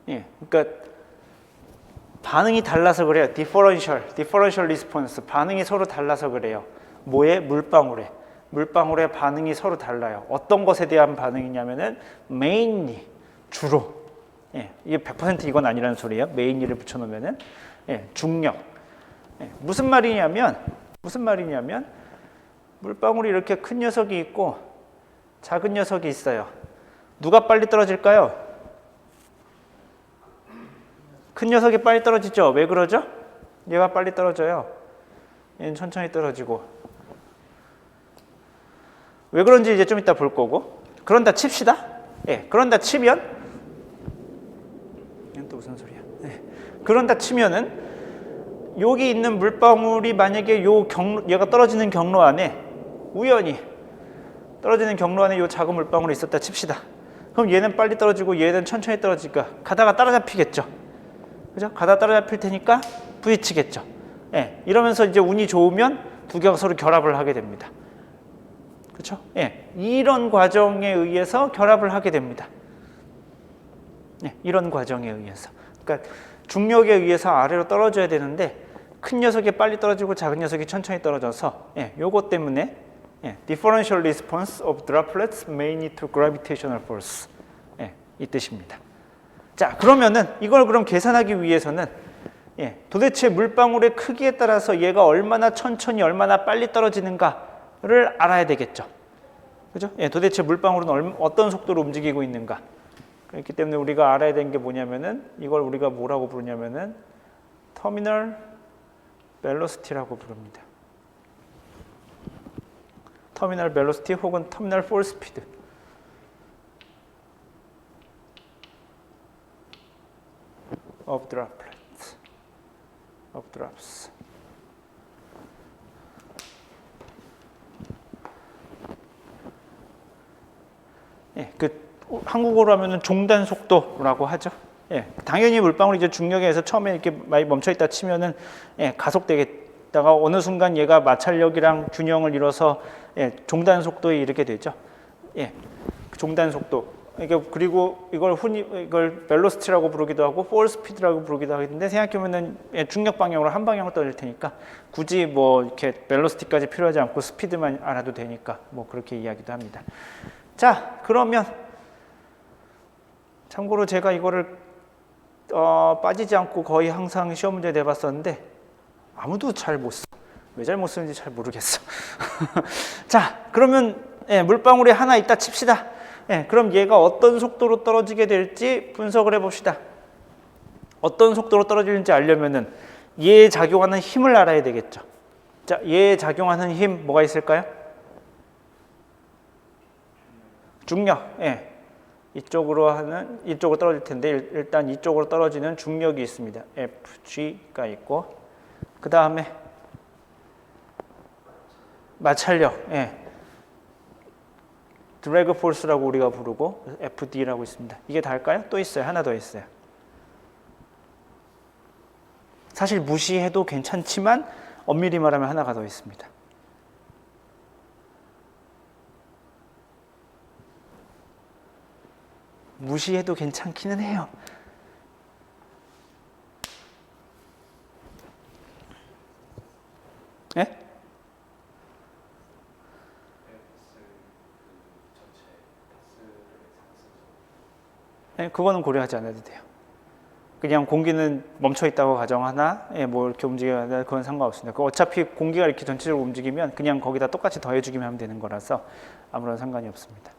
예, 그러니까 반응이 달라서 그래요. differential response. 반응이 서로 달라서 그래요. 뭐에? 물방울에. 물방울의 반응이 서로 달라요. 어떤 것에 대한 반응이냐면은 mainly, 주로. 예, 이게 100% 이건 아니라는 소리예요. mainly를 붙여놓으면은 예, 중력. 예, 무슨 말이냐면 물방울이 이렇게 큰 녀석이 있고 작은 녀석이 있어요. 누가 빨리 떨어질까요? 큰 녀석이 빨리 떨어지죠. 왜 그러죠? 얘가 빨리 떨어져요. 얘는 천천히 떨어지고. 왜 그런지 이제 좀 이따 볼 거고. 그런다 칩시다. 예, 그런다 치면 얘는 또 무슨 소리야? 예, 그런다 치면은 여기 있는 물방울이 만약에 얘가 떨어지는 경로 안에 우연히 떨어지는 경로 안에 이 작은 물방울이 있었다 칩시다. 그럼 얘는 빨리 떨어지고 얘는 천천히 떨어지니까 가다가 따라잡히겠죠. 그죠? 가다 따라잡힐 테니까 부딪히겠죠. 예, 이러면서 이제 운이 좋으면 두 개가 서로 결합을 하게 됩니다. 그렇죠? 예, 이런 과정에 의해서 결합을 하게 됩니다. 예, 이런 과정에 의해서. 그러니까 중력에 의해서 아래로 떨어져야 되는데 큰 녀석이 빨리 떨어지고 작은 녀석이 천천히 떨어져서 예, 요것 때문에 예, differential response of droplets mainly to gravitational force. 예, 이 뜻입니다. 자, 그러면은 이걸 그럼 계산하기 위해서는 예, 도대체 물방울의 크기에 따라서 얘가 얼마나 천천히 얼마나 빨리 떨어지는가를 알아야 되겠죠. 그죠? 예, 도대체 물방울은 어떤 속도로 움직이고 있는가. 그렇기 때문에 우리가 알아야 되는 게 뭐냐면은 이걸 우리가 뭐라고 부르냐면은 터미널 벨로시티라고 부릅니다. 터미널 벨로시티 혹은 터미널 폴 스피드. of droplets, of drops. 예, 그 한국어로 하면은 종단 속도라고 하죠. 예, 당연히 물방울이 이제 중력에 의해서 처음에 이렇게 많이 멈춰 있다 치면은 예, 가속되겠다가 어느 순간 얘가 마찰력이랑 균형을 이뤄서 예, 종단 속도에 이르게 되죠. 예, 종단 속도. 그리고 이걸 벨로시티라고 부르기도 하고 폴 스피드라고 부르기도 하는데 생각해보면은 중력 방향으로 한 방향으로 떨어질 테니까 굳이 뭐 이렇게 벨로시티까지 필요하지 않고 스피드만 알아도 되니까 뭐 그렇게 이야기도 합니다. 자, 그러면 참고로 제가 이거를 빠지지 않고 거의 항상 시험 문제 내봤었는데 아무도 잘 못 써. 왜 잘 못 쓰는지 잘 모르겠어. 자, 그러면 예, 물방울이 하나 있다 칩시다. 예, 그럼 얘가 어떤 속도로 떨어지게 될지 분석을 해봅시다. 어떤 속도로 떨어지는지 알려면은 얘에 작용하는 힘을 알아야 되겠죠. 자, 얘에 작용하는 힘 뭐가 있을까요? 중력. 예. 이쪽으로 떨어질 텐데 일단 이쪽으로 떨어지는 중력이 있습니다. FG가 있고 그 다음에 마찰력. 예. 드래그 포스라고 우리가 부르고 FD라고 있습니다. 이게 다일까요? 또 있어요. 하나 더 있어요. 사실 무시해도 괜찮지만 엄밀히 말하면 하나가 더 있습니다. 무시해도 괜찮기는 해요. 예? 네, 그거는 고려하지 않아도 돼요. 그냥 공기는 멈춰 있다고 가정하나, 예, 뭐 이렇게 움직여야 그건 상관없습니다. 그 어차피 공기가 이렇게 전체적으로 움직이면 그냥 거기다 똑같이 더해주기만 하면 되는 거라서 아무런 상관이 없습니다.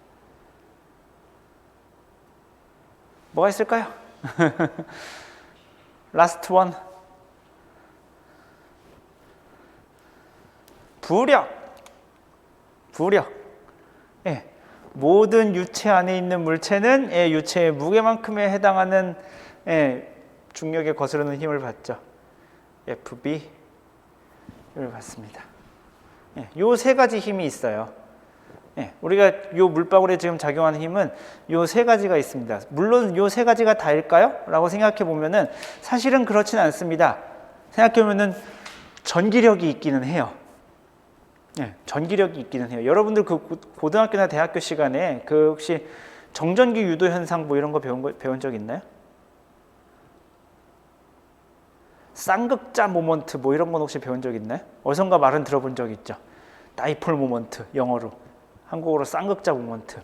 뭐가 있을까요? 라스트 원. 부력. 예, 모든 유체 안에 있는 물체는 예, 유체의 무게만큼에 해당하는 예, 중력에 거스르는 힘을 받죠. FB를 받습니다. 예, 요 세 가지 힘이 있어요. 예, 우리가 요 물방울에 지금 작용하는 힘은 요 세 가지가 있습니다. 물론 요 세 가지가 다일까요? 라고 생각해 보면은 사실은 그렇진 않습니다. 생각해 보면은 전기력이 있기는 해요. 예, 전기력이 있기는 해요. 여러분들 그 고등학교나 대학교 시간에 그 혹시 정전기 유도 현상 뭐 이런 거 배운 적 있나요? 쌍극자 모먼트 뭐 이런 건 혹시 배운 적 있나요? 어디선가 말은 들어본 적 있죠. 다이폴 모먼트 영어로, 한국어로 쌍극자 모먼트.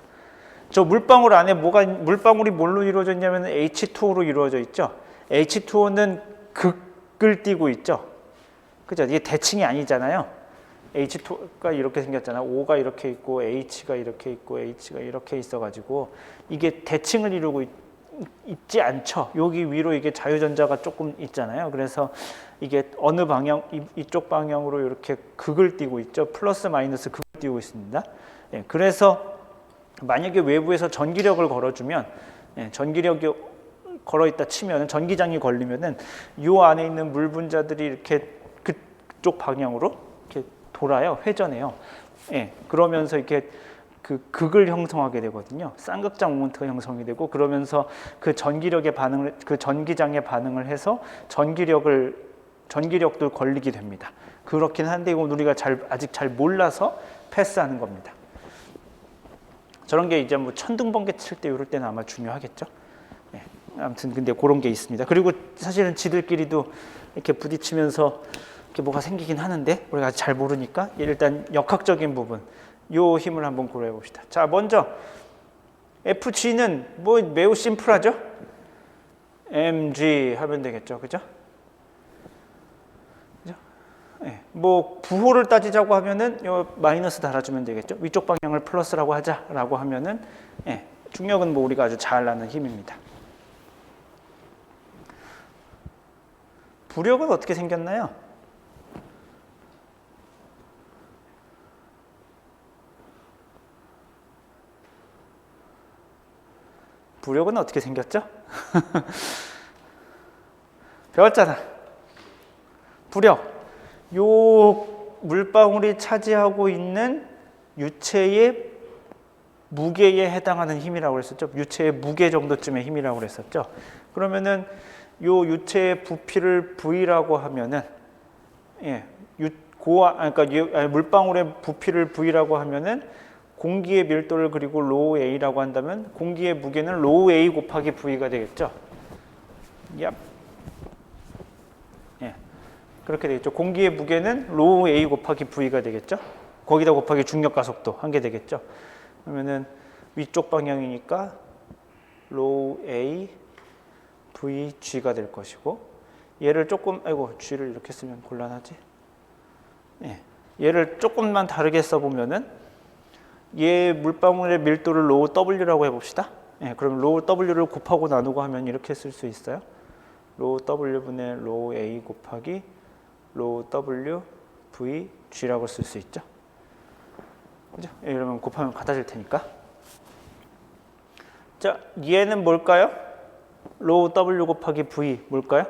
저 물방울 안에 물방울이 뭘로 이루어져 있냐면 H2O로 이루어져 있죠. H2O는 극을 띠고 있죠. 그죠? 이게 대칭이 아니잖아요. H2가 이렇게 생겼잖아. O가 이렇게 있고 H가 이렇게 있고 H가 이렇게 있어가지고 이게 대칭을 이루고 있지 않죠. 여기 위로 이게 자유전자가 조금 있잖아요. 그래서 이게 어느 방향, 이쪽 방향으로 이렇게 극을 띠고 있죠. 플러스 마이너스 극을 띠고 있습니다. 예, 그래서 만약에 외부에서 전기력을 걸어주면, 예, 전기력이 걸어있다 치면 전기장이 걸리면은 요 안에 있는 물 분자들이 이렇게 그쪽 방향으로 이렇게 돌아요. 회전해요. 예, 그러면서 이렇게 그 극을 형성하게 되거든요. 쌍극자 모먼트가 형성이 되고, 그러면서 그 전기력의 반응을, 그 전기장의 반응을 해서 전기력도 걸리게 됩니다. 그렇긴 한데 이건 우리가 아직 잘 몰라서 패스하는 겁니다. 저런 게 이제 뭐 천둥번개 칠 때 이럴 때는 아마 중요하겠죠. 네, 아무튼 근데 그런 게 있습니다. 그리고 사실은 지들끼리도 이렇게 부딪히면서 이렇게 뭐가 생기긴 하는데 우리가 아직 잘 모르니까 일단 역학적인 부분, 요 힘을 한번 고려해 봅시다. 자, 먼저 FG는 뭐 매우 심플하죠. mg 하면 되겠죠, 그죠? 네, 뭐 부호를 따지자고 하면은 요 마이너스 달아주면 되겠죠. 위쪽 방향을 플러스라고 하자라고 하면은, 네, 중력은 뭐 우리가 아주 잘 아는 힘입니다. 부력은 어떻게 생겼나요? 부력은 어떻게 생겼죠? 배웠잖아. 부력. 요 물방울이 차지하고 있는 유체의 무게에 해당하는 힘이라고 그랬었죠. 유체의 무게 정도쯤의 힘이라고 그랬었죠. 그러면은 요 유체의 부피를 V라고 하면은, 예, 그러니까 물방울의 부피를 V라고 하면은 공기의 밀도를 그리고 로우 A라고 한다면 공기의 무게는 로우 A 곱하기 V가 되겠죠. 얍. 예. 그렇게 되겠죠. 공기의 무게는 로우 A 곱하기 V가 되겠죠. 거기다 곱하기 중력 가속도 한 개 되겠죠. 그러면은 위쪽 방향이니까 로우 A V G가 될 것이고, 얘를 조금, G를 이렇게 쓰면 곤란하지. 예. 얘를 조금만 다르게 써보면은 얘 물방울의 밀도를 로우 W라고 해봅시다. 예, 그럼 로우 W를 곱하고 나누고 하면 이렇게 쓸 수 있어요. 로우 W분의 로우 A 곱하기 로우 W V G라고 쓸 수 있죠. 그죠? 예, 이러면 곱하면 같아질 테니까. 자, 얘는 뭘까요? 로우 W 곱하기 V 뭘까요?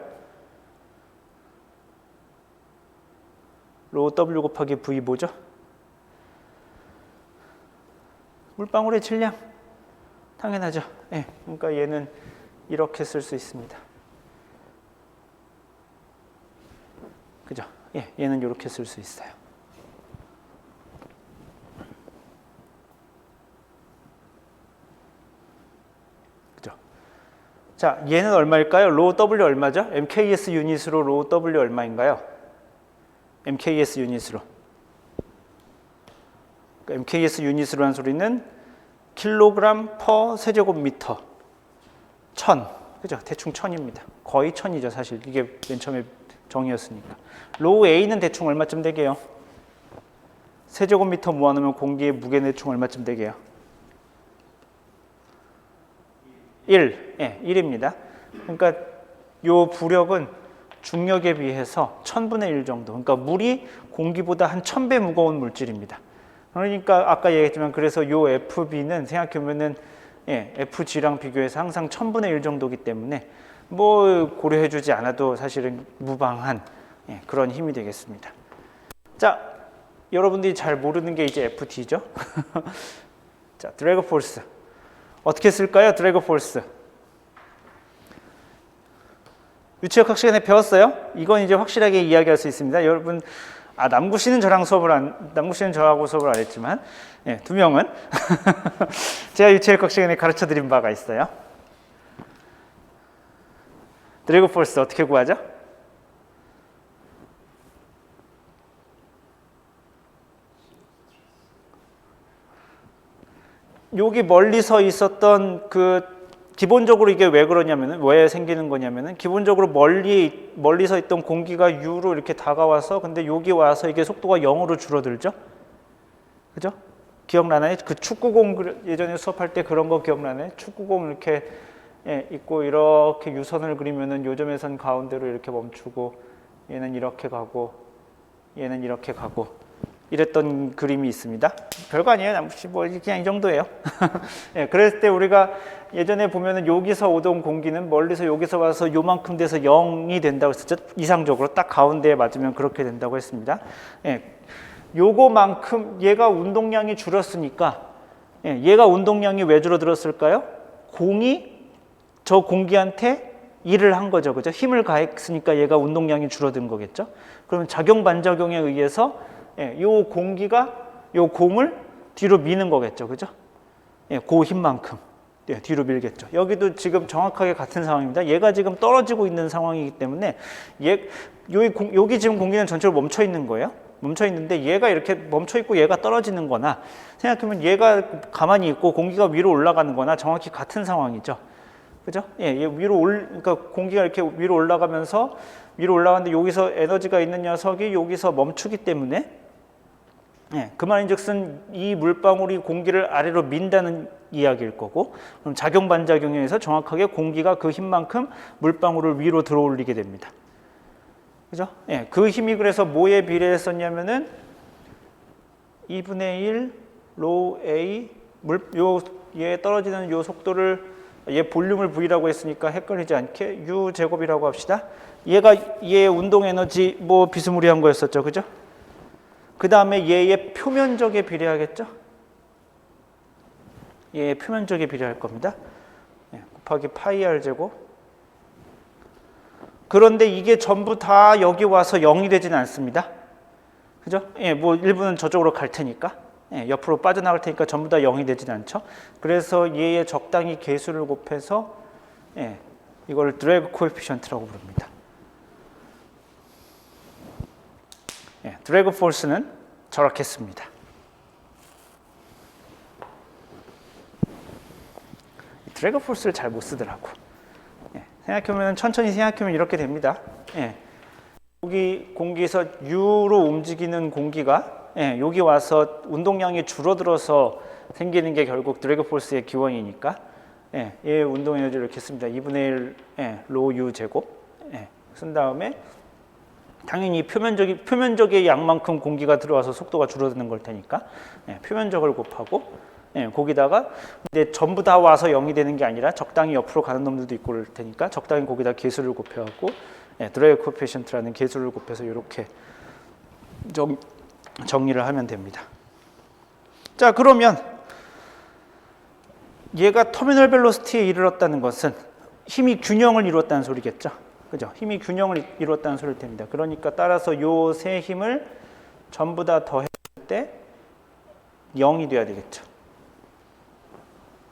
로우 W 곱하기 V 뭐죠? 물방울의 질량. 당연하죠. 예, 그러니까 얘는 이렇게 쓸 수 있습니다. 그죠? 예, 얘는 이렇게 쓸 수 있어요. 그죠? 자, 얘는 얼마일까요? 로우 W 얼마죠? MKS 유닛으로 로우 W 얼마인가요? MKS 유닛으로. MKS 유닛으로 한 소리는 킬로그램 퍼 세제곱미터 1000 그죠? 대충 1000입니다. 거의 1000이죠, 사실. 이게 맨 처음에 정의였으니까. 로우 A는 대충 얼마쯤 되게요? 세제곱미터 모아놓으면 공기의 무게는 대충 얼마쯤 되게요? 1. 예, 1입니다. 그러니까 요 부력은 중력에 비해서 1000분의 1 정도. 그러니까 물이 공기보다 한 1000배 무거운 물질입니다. 그러니까 아까 얘기했지만 그래서 요 FB는 생각해보면은 예, FG랑 비교해서 항상 1000분의 1 정도기 때문에 뭐 고려해주지 않아도 사실은 무방한 예, 그런 힘이 되겠습니다. 자, 여러분들이 잘 모르는 게 이제 FT죠. 자, 드래그 포스. 어떻게 쓸까요? 드래그 포스. 유체역학 시간에 배웠어요? 이건 이제 확실하게 이야기할 수 있습니다. 여러분, 남구 씨는 저하고 수업을 안 했지만, 예, 두 명은 제가 유체역학 시간에 가르쳐 드린 바가 있어요. 드래그 포스 어떻게 구하죠? 여기 멀리서 있었던 기본적으로 이게 왜 그러냐면은 왜 생기는 거냐면은 기본적으로 멀리서 있던 공기가 U로 이렇게 다가와서 근데 여기 와서 이게 속도가 0으로 줄어들죠. 그죠? 기억나나요? 그 축구공 예전에 수업할 때 그런 거 기억나나요? 축구공 이렇게 예, 있고 이렇게 유선을 그리면은 요점에선 가운데로 이렇게 멈추고 얘는 이렇게 가고 얘는 이렇게 가고 이랬던 그림이 있습니다. 별거 아니에요. 뭐 그냥 이 정도예요. 예, 그랬을 때 우리가 예전에 보면은 여기서 오던 공기는 멀리서 여기서 와서 요만큼 돼서 0이 된다고 했었죠. 이상적으로 딱 가운데에 맞으면 그렇게 된다고 했습니다. 예, 요거만큼 얘가 운동량이 줄었으니까 예, 얘가 운동량이 왜 줄어들었을까요? 공이 저 공기한테 일을 한 거죠. 그죠? 힘을 가했으니까 얘가 운동량이 줄어든 거겠죠. 그러면 작용 반작용에 의해서 예, 요 공기가 요 공을 뒤로 미는 거겠죠. 그죠? 예, 그 힘만큼 예, 뒤로 밀겠죠. 여기도 지금 정확하게 같은 상황입니다. 얘가 지금 떨어지고 있는 상황이기 때문에 여기 지금 공기는 전체로 멈춰 있는 거예요. 멈춰 있는데 얘가 이렇게 멈춰 있고 얘가 떨어지는 거나 생각해보면 얘가 가만히 있고 공기가 위로 올라가는 거나 정확히 같은 상황이죠. 그죠? 예, 그러니까 공기가 이렇게 위로 올라가는데 여기서 에너지가 있는 녀석이 여기서 멈추기 때문에 예, 그 말인즉슨 이 물방울이 공기를 아래로 민다는 이야기일 거고 그럼 작용 반작용에 의해서 정확하게 공기가 그 힘만큼 물방울을 위로 들어올리게 됩니다. 그죠? 예, 그 힘이 그래서 뭐에 비례했었냐면은 2분의 1 로우 A 얘 떨어지는 요 속도를 얘 볼륨을 V라고 했으니까 헷갈리지 않게 U 제곱이라고 합시다. 얘 운동 에너지 뭐 비스무리한 거였었죠. 그죠? 그 다음에 얘의 표면적에 비례하겠죠? 얘의 표면적에 비례할 겁니다. 예, 곱하기 파이 R 제곱. 그런데 이게 전부 다 여기 와서 0이 되지는 않습니다. 그죠? 예, 뭐 일부는 저쪽으로 갈 테니까. 예, 옆으로 빠져나갈 테니까 전부 다 0이 되지는 않죠. 그래서 얘의 적당히 개수를 곱해서 예, 이걸 드래그 코에피션트라고 부릅니다. 예, 드래그 포스는 저렇게 씁니다. 드래그 포스를 잘 못 쓰더라고. 예, 생각해보면 천천히 생각하면 이렇게 됩니다. 예, 여기 공기에서 U로 움직이는 공기가 예, 여기 와서 운동량이 줄어들어서 생기는 게 결국 드래그 포스의 기원이니까 예, 얘 운동 에너지를 이렇게 씁니다. 2분의 1 예, 로 U 제곱 예, 쓴 다음에 당연히 표면적의 양만큼 공기가 들어와서 속도가 줄어드는 걸 테니까 예, 표면적을 곱하고 예, 거기다가 근데 전부 다 와서 0이 되는 게 아니라 적당히 옆으로 가는 놈들도 있고 그럴 테니까 적당히 거기다 개수를 곱해갖고 예, 드래그 코에피션트라는 개수를 곱해서 이렇게 정리를 하면 됩니다. 자, 그러면 얘가 터미널 벨로시티에 이르렀다는 것은 힘이 균형을 이루었다는 소리겠죠. 그죠? 힘이 균형을 이루었다는 소리일 텐데 그러니까 따라서 요 세 힘을 전부 다 더했을 때 0이 돼야 되겠죠.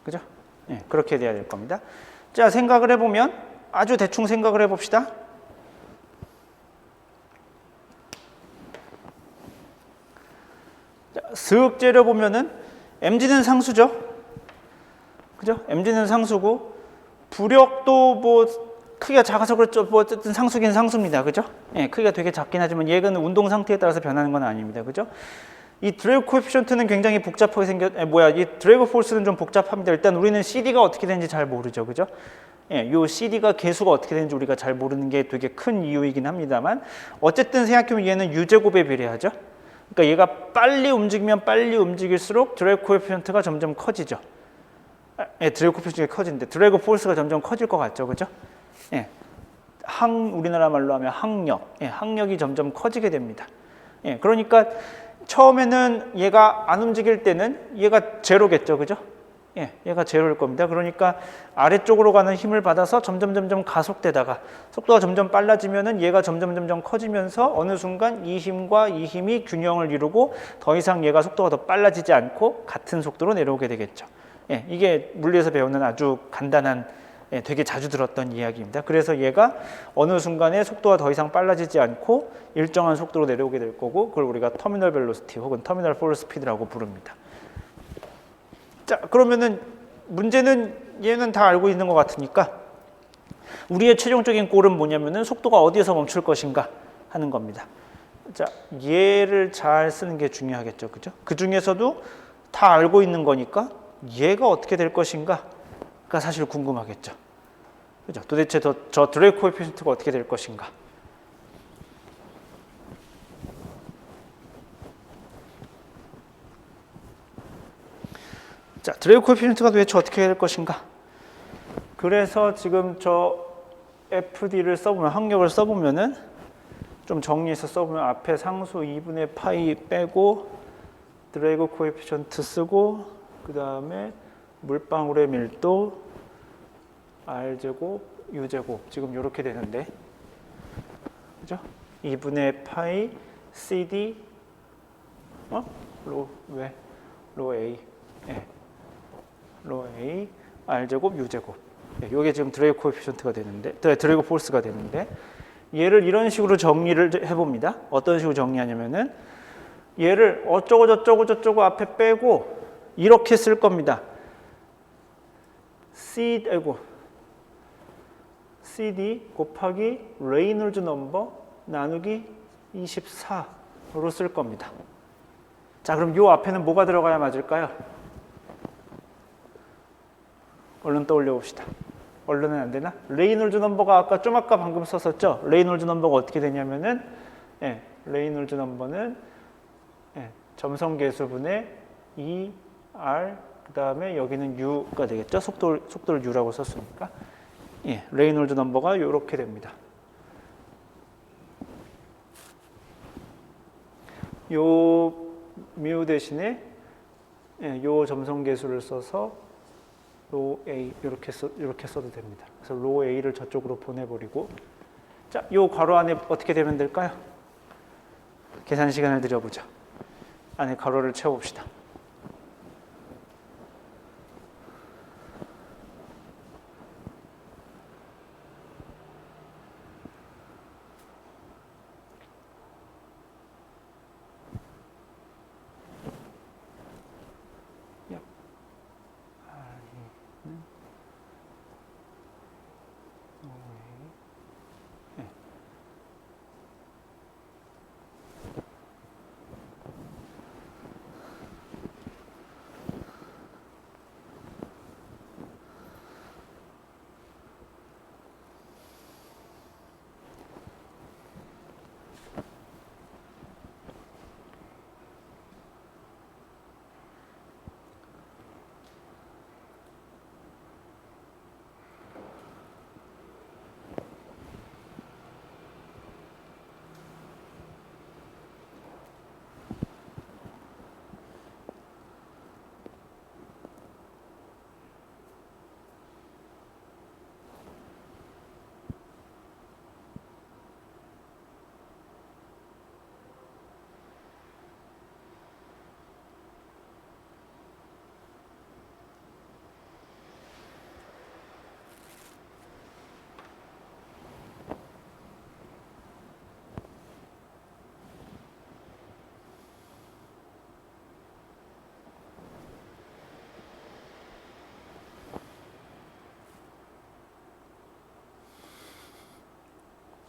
그죠? 네, 그렇게 돼야 될 겁니다. 자, 생각을 해보면 아주 대충 생각을 해봅시다. 자, 슥 째려보면은 mg는 상수죠. 그죠? mg는 상수고 부력도 뭐 크기가 작아서 그렇죠. 뭐 어쨌든 상수긴 상수입니다. 그죠? 예, 크기가 되게 작긴 하지만 얘는 운동 상태에 따라서 변하는 건 아닙니다. 그죠? 이 드래그 코에피션트는 굉장히 복잡하게 이 드래그 포스는 좀 복잡합니다. 일단 우리는 CD가 어떻게 되는지 잘 모르죠. 그죠? 예, 요 CD가 계수가 어떻게 되는지 우리가 잘 모르는 게 되게 큰 이유이긴 합니다만 어쨌든 생각해보면 얘는 유제곱에 비례하죠. 그러니까 얘가 빨리 움직이면 빨리 움직일수록 드래그 코에피션트가 점점 커지죠. 예, 드래그 코에피션트가 커지는데 드래그 포스가 점점 커질 것 같죠. 그죠? 예, 우리나라 말로 하면 항력, 예, 항력이 점점 커지게 됩니다. 예, 그러니까 처음에는 얘가 안 움직일 때는 얘가 제로겠죠, 그죠? 예, 얘가 제로일 겁니다. 그러니까 아래쪽으로 가는 힘을 받아서 점점 가속되다가 속도가 점점 빨라지면은 얘가 점점 커지면서 어느 순간 이 힘과 이 힘이 균형을 이루고 더 이상 얘가 속도가 더 빨라지지 않고 같은 속도로 내려오게 되겠죠. 예, 이게 물리에서 배우는 아주 간단한 예, 되게 자주 들었던 이야기입니다. 그래서 얘가 어느 순간에 속도가 더 이상 빨라지지 않고 일정한 속도로 내려오게 될 거고 그걸 우리가 터미널 벨로시티 혹은 터미널 폴 스피드라고 부릅니다. 자, 그러면은 문제는 얘는 다 알고 있는 것 같으니까 우리의 최종적인 골은 뭐냐면은 속도가 어디에서 멈출 것인가 하는 겁니다. 자, 얘를 잘 쓰는 게 중요하겠죠. 그죠? 그 중에서도 다 알고 있는 거니까 얘가 어떻게 될 것인가가 사실 궁금하겠죠. 그죠? 도대체 저 드래그 코에피션트가 어떻게 될 것인가? 자, 드래그 코에피션트가 도대체 어떻게 될 것인가? 그래서 지금 저 FD를 써보면 항력을 써보면은 좀 정리해서 써보면 앞에 상수 2분의 파이 빼고 드래그 코에피션트 쓰고 그 다음에 물방울의 밀도 R제곱, U제곱 지금 이렇게 되는데 그죠? 2분의 파이 CD 로 A 로 A R제곱, U제곱 이게 지금 드래그 코에피션트가 되는데 드래그 포스가 되는데 얘를 이런 식으로 정리를 해봅니다. 어떤 식으로 정리하냐면은 얘를 어쩌고 저쩌고 앞에 빼고 이렇게 쓸 겁니다. CD 곱하기 레이놀즈 넘버 나누기 24로 쓸 겁니다. 자, 그럼 요 앞에는 뭐가 들어가야 맞을까요? 얼른 떠올려 봅시다. 얼른은 안 되나? 레이놀즈 넘버가 아까 방금 썼었죠? 레이놀즈 넘버가 어떻게 되냐면은 레이놀즈 넘버는 점성계수분의 2R 그 다음에 여기는 U가 되겠죠? 속도를 U라고 썼으니까 레이놀즈 넘버가 이렇게 됩니다. 요 뮤 대신에 요 점성계수를 써서 로 A 이렇게 써도 됩니다. 그래서 로 A를 저쪽으로 보내버리고 자, 요 괄호 안에 어떻게 되면 될까요? 계산 시간을 들여보죠. 안에 괄호를 채워봅시다.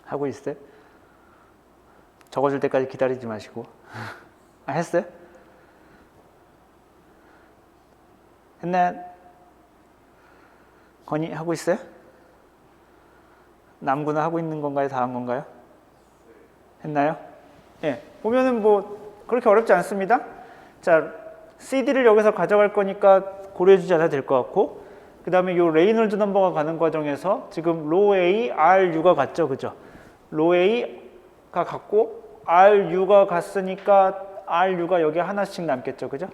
하고 있어요? 적어줄 때까지 기다리지 마시고. 아, 했어요? 했나요? 건이 하고 있어요? 남구는 하고 있는 건가요? 다 한 건가요? 했나요? 예. 보면은 뭐 그렇게 어렵지 않습니다. 자, CD를 여기서 가져갈 거니까 고려해주지 않아도 될 것 같고, 그 다음에 이 레이놀즈 넘버가 가는 과정에서 지금 로 A, RU가 갔죠, 그죠? 로 A가 갔고 RU가 갔으니까 RU가 여기 하나씩 남겠죠, 그죠?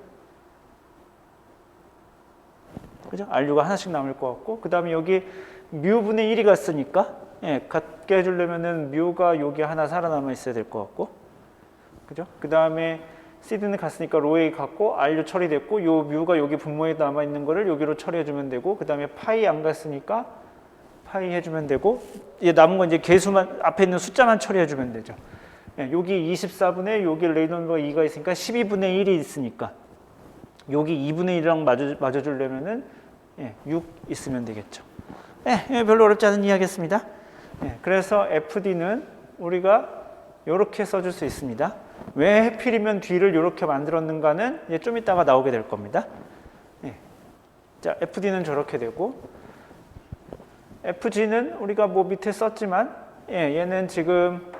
그죠? RU가 하나씩 남을 것 같고, 그 다음에 여기 뮤분의 1이 갔으니까, 예, 같게 해주려면은 뮤가 여기 하나 살아남아 있어야 될 것 같고, 그죠? 그 다음에 CD는 갔으니까 로 A 갔고, RU 처리됐고, 요 뮤가 여기 분모에 남아 있는 거를 여기로 처리해주면 되고, 그 다음에 파이 안 갔으니까 파이 해주면 되고, 이제 남은 건 이제 개수만, 앞에 있는 숫자만 처리해주면 되죠. 예, 여기 24분의 여기 레이논버가 2가 있으니까 12분의 1이 있으니까 여기 2분의 1이랑 맞아주려면은 6 있으면 되겠죠. 예, 별로 어렵지 않은 이야기였습니다. 예, 그래서 FD는 우리가 이렇게 써줄 수 있습니다. 왜 해필이면 D를 이렇게 만들었는가는 이제 좀 이따가 나오게 될 겁니다. 예. 자, FD는 저렇게 되고, FG는 우리가 뭐 밑에 썼지만, 예, 얘는 지금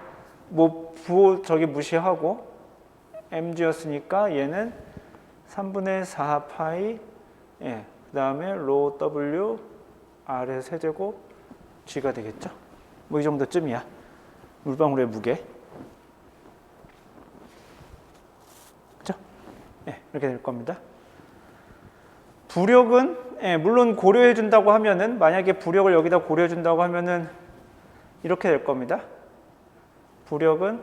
뭐 부호 저기 무시하고 mg였으니까 얘는 3분의 4 파이, 예, 그 다음에 로 w r의 세제곱 g가 되겠죠. 뭐 이 정도쯤이야. 물방울의 무게. 그죠? 예, 이렇게 될 겁니다. 부력은, 예, 물론 고려해 준다고 하면은, 만약에 부력을 여기다 고려해 준다고 하면은 이렇게 될 겁니다. 부력은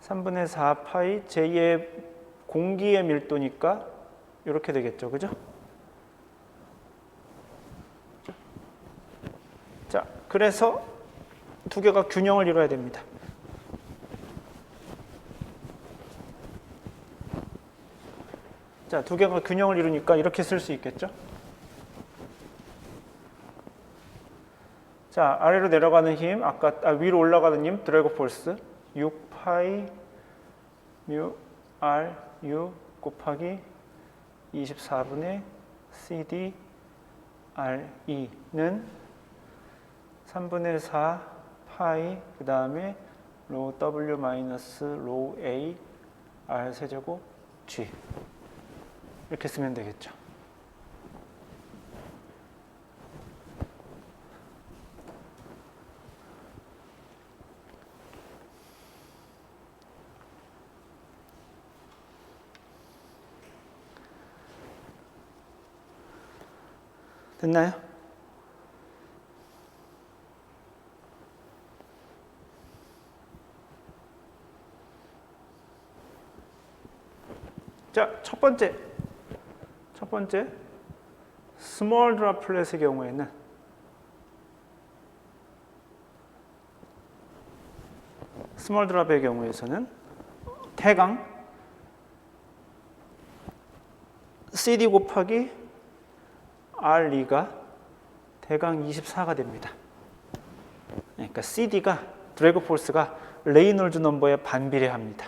3분의 4 파이 J의 공기의 밀도니까 이렇게 되겠죠, 그죠? 자, 그래서 두 개가 균형을 이뤄야 됩니다. 자, 두 개가 균형을 이루니까 이렇게 쓸 수 있겠죠? 자, 아래로 내려가는 힘, 위로 올라가는 힘, 드래그 포스 6파이 뮤 R U 곱하기 24분의 CD RE는 3분의 4 파이 그 다음에 로 W 마이너스 로 A R 세제곱 G 이렇게 쓰면 되겠죠. 됐나요? 자, 첫 번째 스몰 드랍플렛의 경우에는 스몰 드랍의 경우에서는 태강 CD 곱하기 R2가 대강 24가 됩니다. 그러니까 CD가 드래그 포스가 레이놀즈 넘버에 반비례합니다.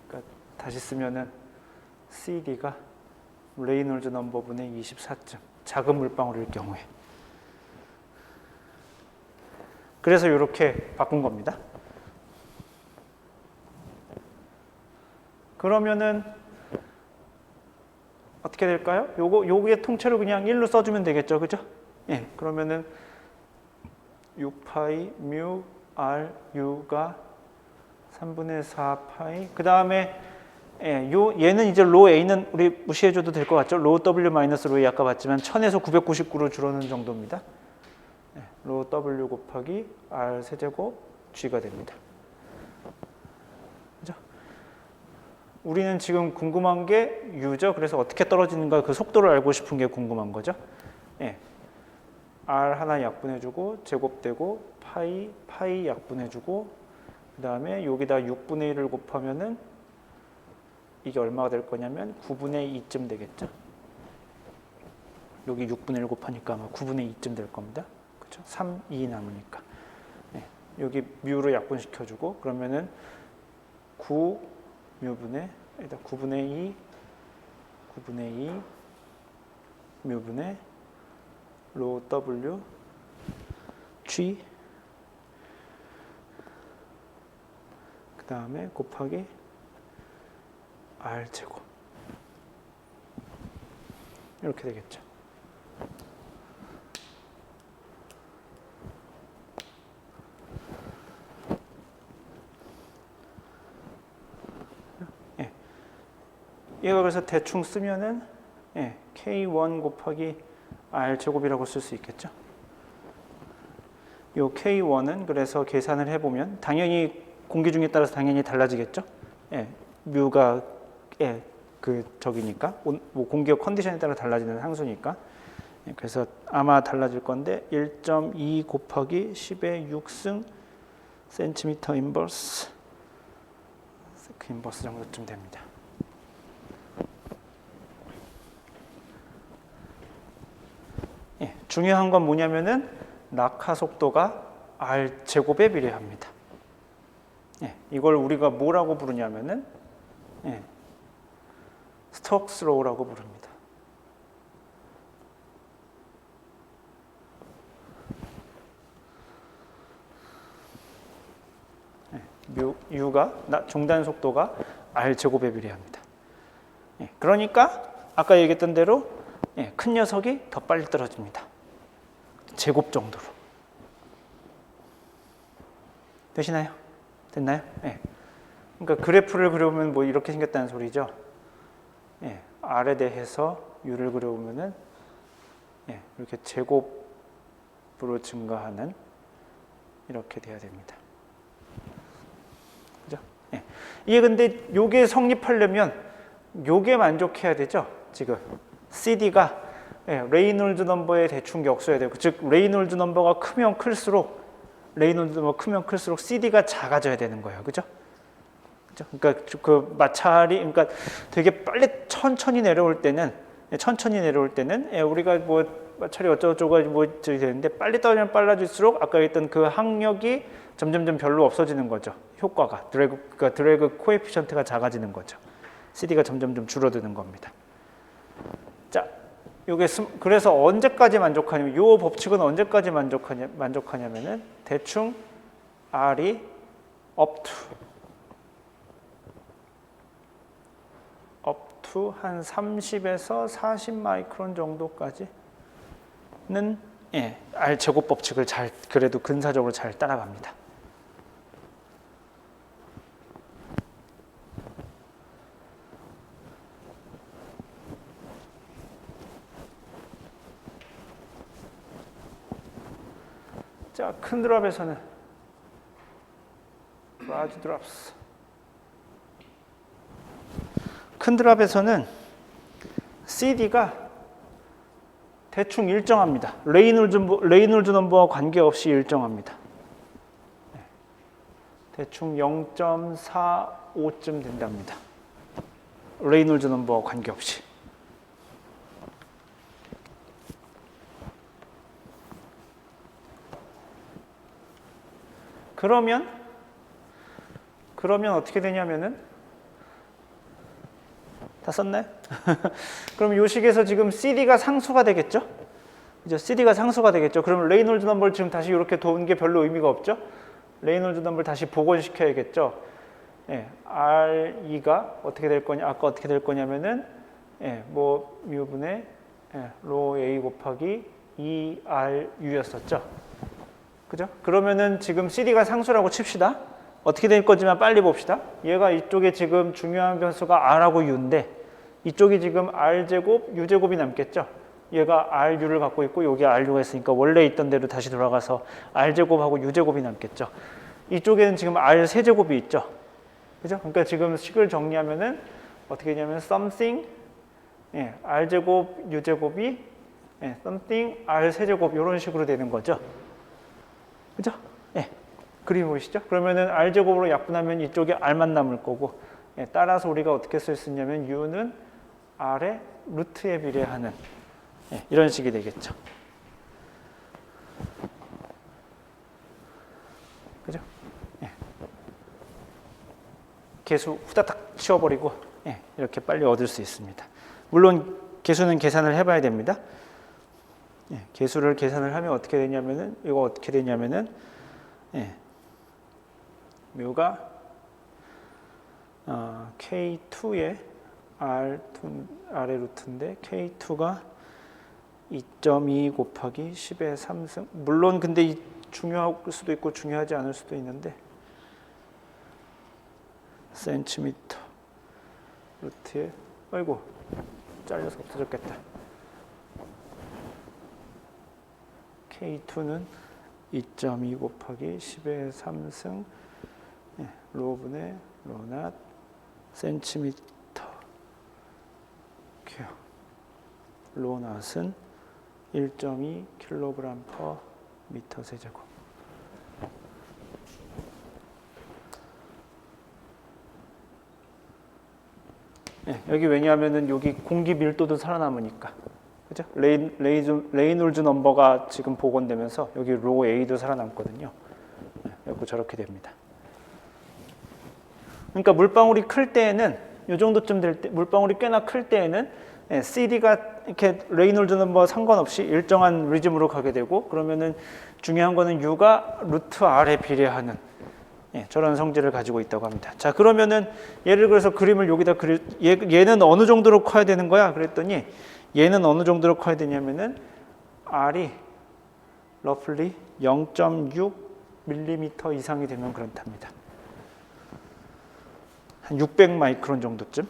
그러니까 다시 쓰면은 CD가 레이놀즈 넘버분의 24점 작은 물방울일 경우에 그래서 이렇게 바꾼 겁니다. 그러면은 어떻게 될까요? 요거의 통째로 그냥 1로 써주면 되겠죠, 그죠? 예, 그러면은 6파이 뮤 R U가 3분의 4 파이 그 다음에 얘는 이제 로 A는 우리 무시해줘도 될 것 같죠? 로 W 마이너스 로 A 아까 봤지만 1000에서 999로 줄어드는 정도입니다. 로 W 곱하기 R 세제곱 G가 됩니다. 그죠? 우리는 지금 궁금한 게 U죠. 그래서 어떻게 떨어지는가 그 속도를 알고 싶은 게 궁금한 거죠. 예. R 하나 약분해주고 제곱되고 파이 약분해주고 그 다음에 여기다 6분의 1을 곱하면은 이게 얼마가 될 거냐면 9분의 2쯤 되겠죠. 여기 6분의 1 곱하니까 아마 9분의 2쯤 될 겁니다. 그죠? 그렇죠? 3, 2 남으니까. 예, 여기 뮤로 약분시켜주고 그러면은 9 뮤분의 일단 9분의 2 뮤분의 로 W G 그 다음에 곱하기 R 제곱 이렇게 되겠죠. 예. 얘가 그래서 대충 쓰면은 예, K1 곱하기 R 제곱이라고 쓸 수 있겠죠. 요 K1은 그래서 계산을 해보면 당연히 공기 중에 따라서 당연히 달라지겠죠. 예, 뮤가 예, 그 저기니까 뭐 공기의 컨디션에 따라 달라지는 항수니까. 예, 그래서 아마 달라질 건데 1.2 곱하기 10의 6승 센티미터 인버스 세크 인버스 정도쯤 됩니다. 예, 중요한 건 뭐냐면은 낙하 속도가 R 제곱에 비례합니다. 예, 이걸 우리가 뭐라고 부르냐면은 예, 스톡스 로우라고 부릅니다. 예, U가 종단 속도가 R 제곱에 비례합니다. 예, 그러니까 아까 얘기했던 대로 예, 큰 녀석이 더 빨리 떨어집니다. 제곱 정도로. 되시나요? 됐나요? 예. 그러니까 그래프를 그려보면 뭐 이렇게 생겼다는 소리죠. 예. R에 대해서 U를 그려보면은 예, 이렇게 제곱으로 증가하는 이렇게 돼야 됩니다. 그죠? 예. 이게 근데 요게 성립하려면 요게 만족해야 되죠. 지금 CD가 예, 레이놀즈 넘버에 대충 격수해야 되고, 즉 레이놀즈 넘버가 크면 클수록 CD가 작아져야 되는 거예요. 그죠? 그죠? 그러니까 그 마찰이 그러니까 되게 빨리 천천히 내려올 때는 예, 우리가 뭐 마찰이 어쩌고저쩌고 뭐 되는데 빨리 떨어지면 빨라질수록 아까 했던 그 항력이 점점점 별로 없어지는 거죠. 효과가 그러니까 드래그 코에피션트가 작아지는 거죠. CD가 점점점 줄어드는 겁니다. 자, 요게 그래서 언제까지 만족하냐면 요 법칙은 언제까지 만족하냐면은 대충 R이 up to 한 30에서 40 마이크론 정도까지는 예, R 제곱 법칙을 잘 그래도 근사적으로 잘 따라갑니다. 자, 큰 드랍에서는 large drops. 큰 드랍에서는 CD가 대충 일정합니다. 레이놀즈 넘버와 관계없이 일정합니다. 대충 0.45쯤 된답니다. 레이놀즈 넘버와 관계없이. 그러면 어떻게 되냐면은 다 썼나요? 그럼 이 식에서 지금 CD가 상수가 되겠죠? 그죠? CD가 상수가 되겠죠? 그러면 레이놀즈 넘버를 지금 다시 이렇게 도는 게 별로 의미가 없죠? 레이놀즈 넘버를 다시 복원시켜야겠죠? 예, R2가 어떻게 될 거냐? 아까 어떻게 될 거냐면은 예, 뭐 뮤분의 예, 로 A 곱하기 2RU였었죠? 그죠? 그러면은 지금 CD가 상수라고 칩시다. 어떻게 될 거지만 빨리 봅시다. 얘가 이쪽에 지금 중요한 변수가 R하고 U인데 이쪽이 지금 R제곱, U제곱이 남겠죠. 얘가 RU를 갖고 있고 여기 RU가 있으니까 원래 있던 대로 다시 돌아가서 R제곱하고 U제곱이 남겠죠. 이쪽에는 지금 R 세제곱이 있죠. 그죠? 그러니까 지금 식을 정리하면은 어떻게 되냐면 something 예, R제곱, U제곱이 예, something R 세제곱 이런 식으로 되는 거죠. 그죠? 예. 그림 보이시죠? 그러면은 R제곱으로 약분하면 이쪽에 R만 남을 거고 예, 따라서 우리가 어떻게 쓸 수 있냐면 U는 R의 루트에 비례하는 예, 이런 식이 되겠죠. 그죠? 예. 개수 후다닥 치워버리고 예, 이렇게 빨리 얻을 수 있습니다. 물론 개수는 계산을 해봐야 됩니다. 예, 개수를 계산을 하면 어떻게 되냐면은 이거 어떻게 되냐면은 예, 묘가 K2의 R의 루트인데 K2가 2.2 곱하기 10의 3승. 물론 근데 이 중요할 수도 있고 중요하지 않을 수도 있는데 센티미터 루트에 아이고 잘려서 없어졌겠다. K2는 2.2 곱하기 10의 3승 예, 로분의 로낫 센티미터 큐 로낫은 1.2 킬로그램 퍼 미터 세제곱. 네, 여기 왜냐하면은 여기 공기 밀도도 살아남으니까, 그죠? 레이놀즈 넘버가 지금 복원되면서 여기 로 A도 살아남거든요. 네, 여기 저렇게 됩니다. 그러니까 물방울이 클 때에는 이 정도쯤 될 때, 물방울이 꽤나 클 때에는 예, CD가 이렇게 레이놀즈 넘버 상관없이 일정한 리즘으로 가게 되고, 그러면은 중요한 거는 U가 루트 R에 비례하는 예, 저런 성질을 가지고 있다고 합니다. 자, 그러면은 예를 들어서 그림을 여기다 얘는 어느 정도로 커야 되는 거야? 그랬더니 얘는 어느 정도로 커야 되냐면은 R이 roughly 0.6mm 이상이 되면 그렇답니다. 한 600 마이크론 정도쯤.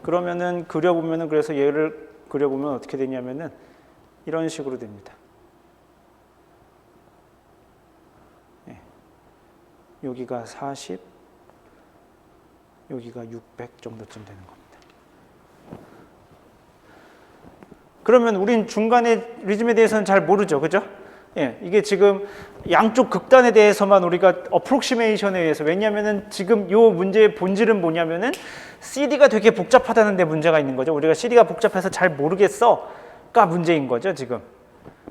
그러면은 그려보면은 그래서 얘를 그려보면 어떻게 되냐면은 이런 식으로 됩니다. 예. 여기가 40, 여기가 600 정도쯤 되는 겁니다. 그러면 우린 중간에 리즘에 대해서는 잘 모르죠, 그죠? 예, 이게 지금 양쪽 극단에 대해서만 우리가 어프록시메이션에 의해서, 왜냐하면은 지금 이 문제의 본질은 뭐냐면은 CD가 되게 복잡하다는 데 문제가 있는 거죠. 우리가 CD가 복잡해서 잘 모르겠어가 문제인 거죠, 지금.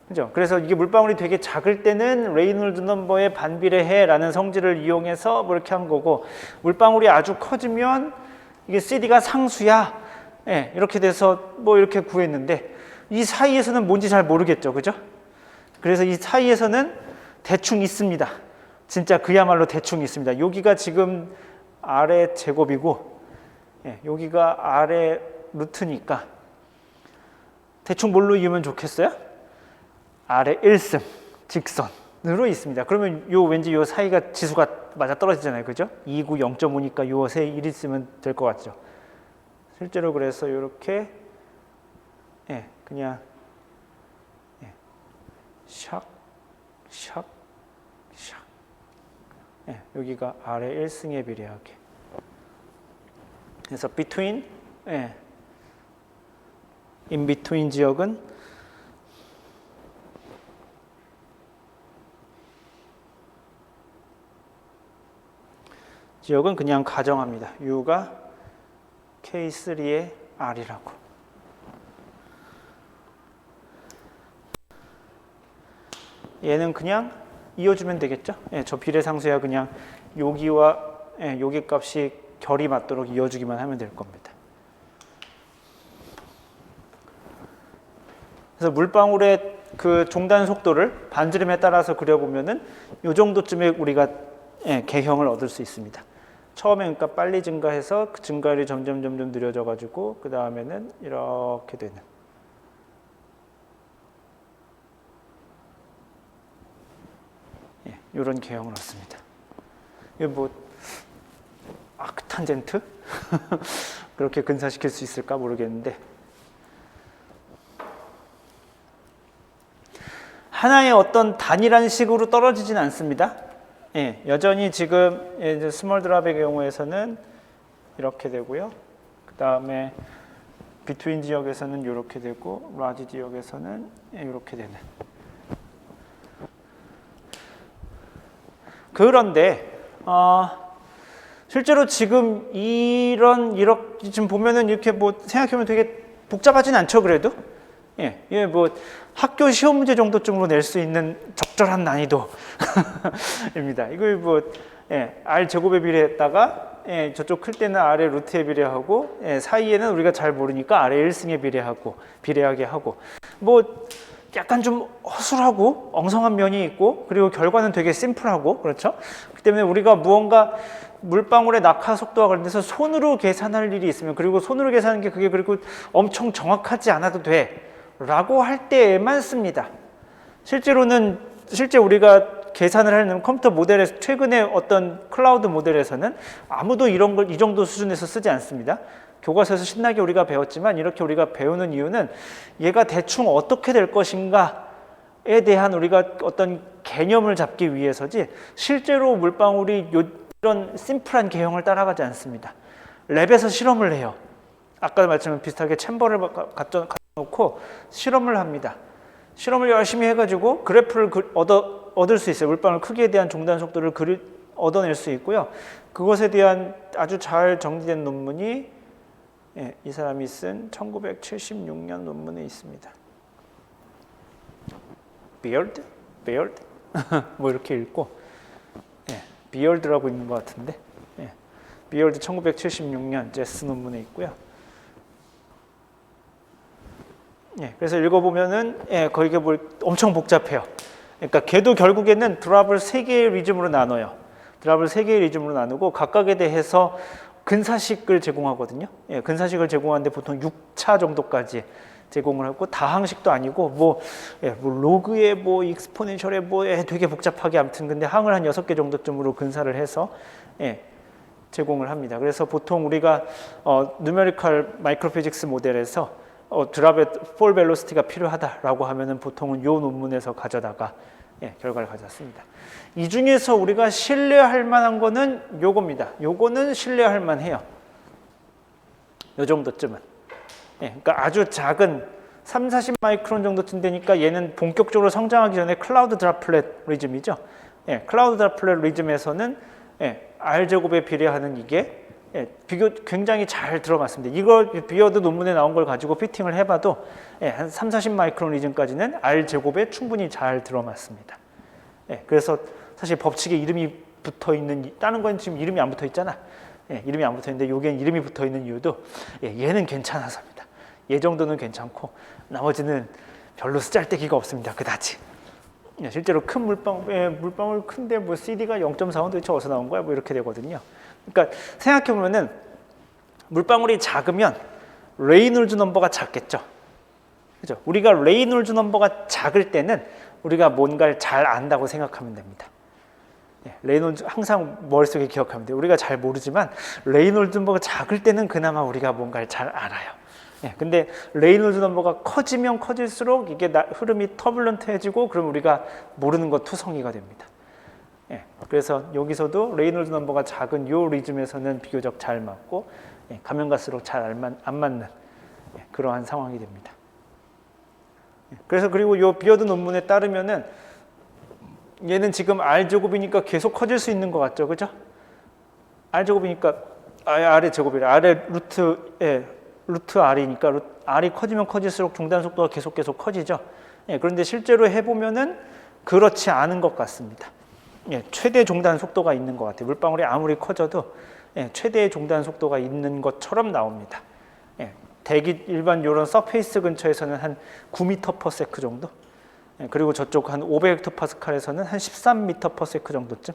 그죠? 그래서 이게 물방울이 되게 작을 때는 레이놀드 넘버에 반비례해라는 성질을 이용해서 뭐 이렇게 한 거고, 물방울이 아주 커지면 이게 CD가 상수야. 예, 이렇게 돼서 뭐 이렇게 구했는데 이 사이에서는 뭔지 잘 모르겠죠, 그죠? 그래서 이 사이에서는 대충 있습니다. 진짜 그야말로 대충 있습니다. 여기가 지금 R의 제곱이고, 예, 여기가 R의 루트니까 대충 뭘로 이으면 좋겠어요? R의 1승 직선으로 있습니다. 그러면 요 왠지 요 사이가 지수가 맞아 떨어지잖아요, 그죠? 2, 9, 0.5니까 요 세 1 있으면 될 것 같죠. 실제로 그래서 이렇게 예, 그냥 샥, 샥, 샥. 예, 여기가 R의 1승에 비례하게. 그래서 between, 예, in between 지역은 그냥 가정합니다. U가 K3의 R이라고. 얘는 그냥 이어주면 되겠죠? 예, 저 비례상수야 그냥 여기와 예, 여기 값이 결이 맞도록 이어주기만 하면 될 겁니다. 그래서 물방울의 그 종단 속도를 반지름에 따라서 그려보면은 이 정도쯤에 우리가 예, 개형을 얻을 수 있습니다. 처음에 그러니까 빨리 증가해서 그 증가율이 점점 느려져 가지고 그 다음에는 이렇게 되는. 예, 이런 개형을 얻습니다. 이게 뭐 아크탄젠트? 그렇게 근사시킬 수 있을까 모르겠는데, 하나의 어떤 단일한 식으로 떨어지진 않습니다. 예, 여전히 지금 이제 스몰 드랍의 경우에서는 이렇게 되고요. 그 다음에 비트윈 지역에서는 이렇게 되고, 라지 지역에서는 이렇게 되는. 그런데 실제로 지금 이렇게 지금 보면은 이렇게 뭐 생각해보면 되게 복잡하진 않죠, 그래도. 예, 뭐 학교 시험 문제 정도쯤으로 낼 수 있는 적절한 난이도입니다. 이걸 뭐 r 제곱에 비례했다가 저쪽 클 때는 r의 루트에 비례하고 사이에는 우리가 잘 모르니까 r의 1승에 비례하게 하고 뭐 약간 좀 허술하고 엉성한 면이 있고 그리고 결과는 되게 심플하고 그렇죠? 그렇기 때문에 우리가 무언가 물방울의 낙하 속도와 관련해서 손으로 계산할 일이 있으면 그리고 손으로 계산하는 게 그게 그리고 엄청 정확하지 않아도 돼 라고 할 때에만 씁니다. 실제 우리가 계산을 하는 컴퓨터 모델에서 최근에 어떤 클라우드 모델에서는 아무도 이런 걸 이 정도 수준에서 쓰지 않습니다. 교과서에서 신나게 우리가 배웠지만 이렇게 우리가 배우는 이유는 얘가 대충 어떻게 될 것인가에 대한 우리가 어떤 개념을 잡기 위해서지 실제로 물방울이 이런 심플한 개형을 따라가지 않습니다. 랩에서 실험을 해요. 아까 말씀드린 비슷하게 챔버를 갖다 놓고 실험을 합니다. 실험을 열심히 해가지고 그래프를 얻을 수 있어요. 물방울 크기에 대한 종단 속도를 얻어낼 수 있고요. 그것에 대한 아주 잘 정리된 논문이 이 사람이 쓴 1976년 논문에 있습니다. 비얼드? 뭐 이렇게 읽고 비얼드라고 있는 것 같은데 비얼드 1976년 제스 논문에 있고요. 그래서 읽어보면은 거기가 뭐 엄청 복잡해요. 그러니까 걔도 결국에는 드랍을 3개의 리즘으로 나눠요. 드랍을 3개의 리즘으로 나누고 각각에 대해서 근사식을 제공하거든요. 근사식을 제공하는데 보통 6차 정도까지 제공을 하고 다항식도 아니고 뭐 로그에 뭐 익스포넨셜에 뭐 되게 복잡하게 아무튼 근데 항을 한 6개 정도쯤으로 근사를 해서 제공을 합니다. 그래서 보통 우리가 누메리컬 마이크로피직스 모델에서 드랍의 폴 벨로시티가 필요하다라고 하면은 보통은 요 논문에서 가져다가 결과를 가져왔습니다. 이 중에서 우리가 신뢰할 만한 거는 요겁니다. 요거는 신뢰할 만해요. 요 정도쯤은. 그러니까 아주 작은 3, 40 마이크론 정도쯤 되니까 얘는 본격적으로 성장하기 전에 클라우드 드랍플렛 리즘이죠. 클라우드 드랍플렛 리즘에서는 R제곱에 비례하는 이게 비교 굉장히 잘 들어맞습니다. 이거 비어드 논문에 나온 걸 가지고 피팅을 해봐도 한 3, 40 마이크론 리즘까지는 R제곱에 충분히 잘 들어맞습니다. 그래서 사실 법칙에 이름이 붙어있는 다른 건 지금 이름이 안 붙어있잖아. 이름이 안 붙어있는데 여기엔 이름이 붙어있는 이유도 얘는 괜찮아서입니다. 얘 정도는 괜찮고 나머지는 별로 쓰잘데기가 없습니다. 그다지. 실제로 큰 물방울 큰데 뭐 CD가 0.4원 도대체 어디서 나온 거야? 뭐 이렇게 되거든요. 그러니까 생각해보면은 물방울이 작으면 레이놀즈 넘버가 작겠죠. 그죠? 우리가 레이놀즈 넘버가 작을 때는 우리가 뭔가를 잘 안다고 생각하면 됩니다. 레이놀즈 항상 머릿속에 기억하면 돼요. 우리가 잘 모르지만 레이놀즈 넘버가 작을 때는 그나마 우리가 뭔가를 잘 알아요. 근데 레이놀즈 넘버가 커지면 커질수록 이게 흐름이 터뷸런트해지고 그럼 우리가 모르는 것 투성이가 됩니다. 그래서 여기서도 레이놀즈 넘버가 작은 요 리즘에서는 비교적 잘 맞고 가면 갈수록 잘 안 맞는 그러한 상황이 됩니다. 그래서 그리고 요 비어드 논문에 따르면은 얘는 지금 R제곱이니까 계속 커질 수 있는 것 같죠, 그죠? R제곱이니까 R의 제곱이래. R의 루트 R이니까 R이 커지면 커질수록 종단 속도가 계속 커지죠. 그런데 실제로 해보면은 그렇지 않은 것 같습니다. 최대 종단 속도가 있는 것 같아요. 물방울이 아무리 커져도 최대의 종단 속도가 있는 것처럼 나옵니다. 대기 일반 이런 서페이스 근처에서는 한 9m/s 정도, 그리고 저쪽 한 500헥토파스칼에서는 한 13m/s 정도쯤.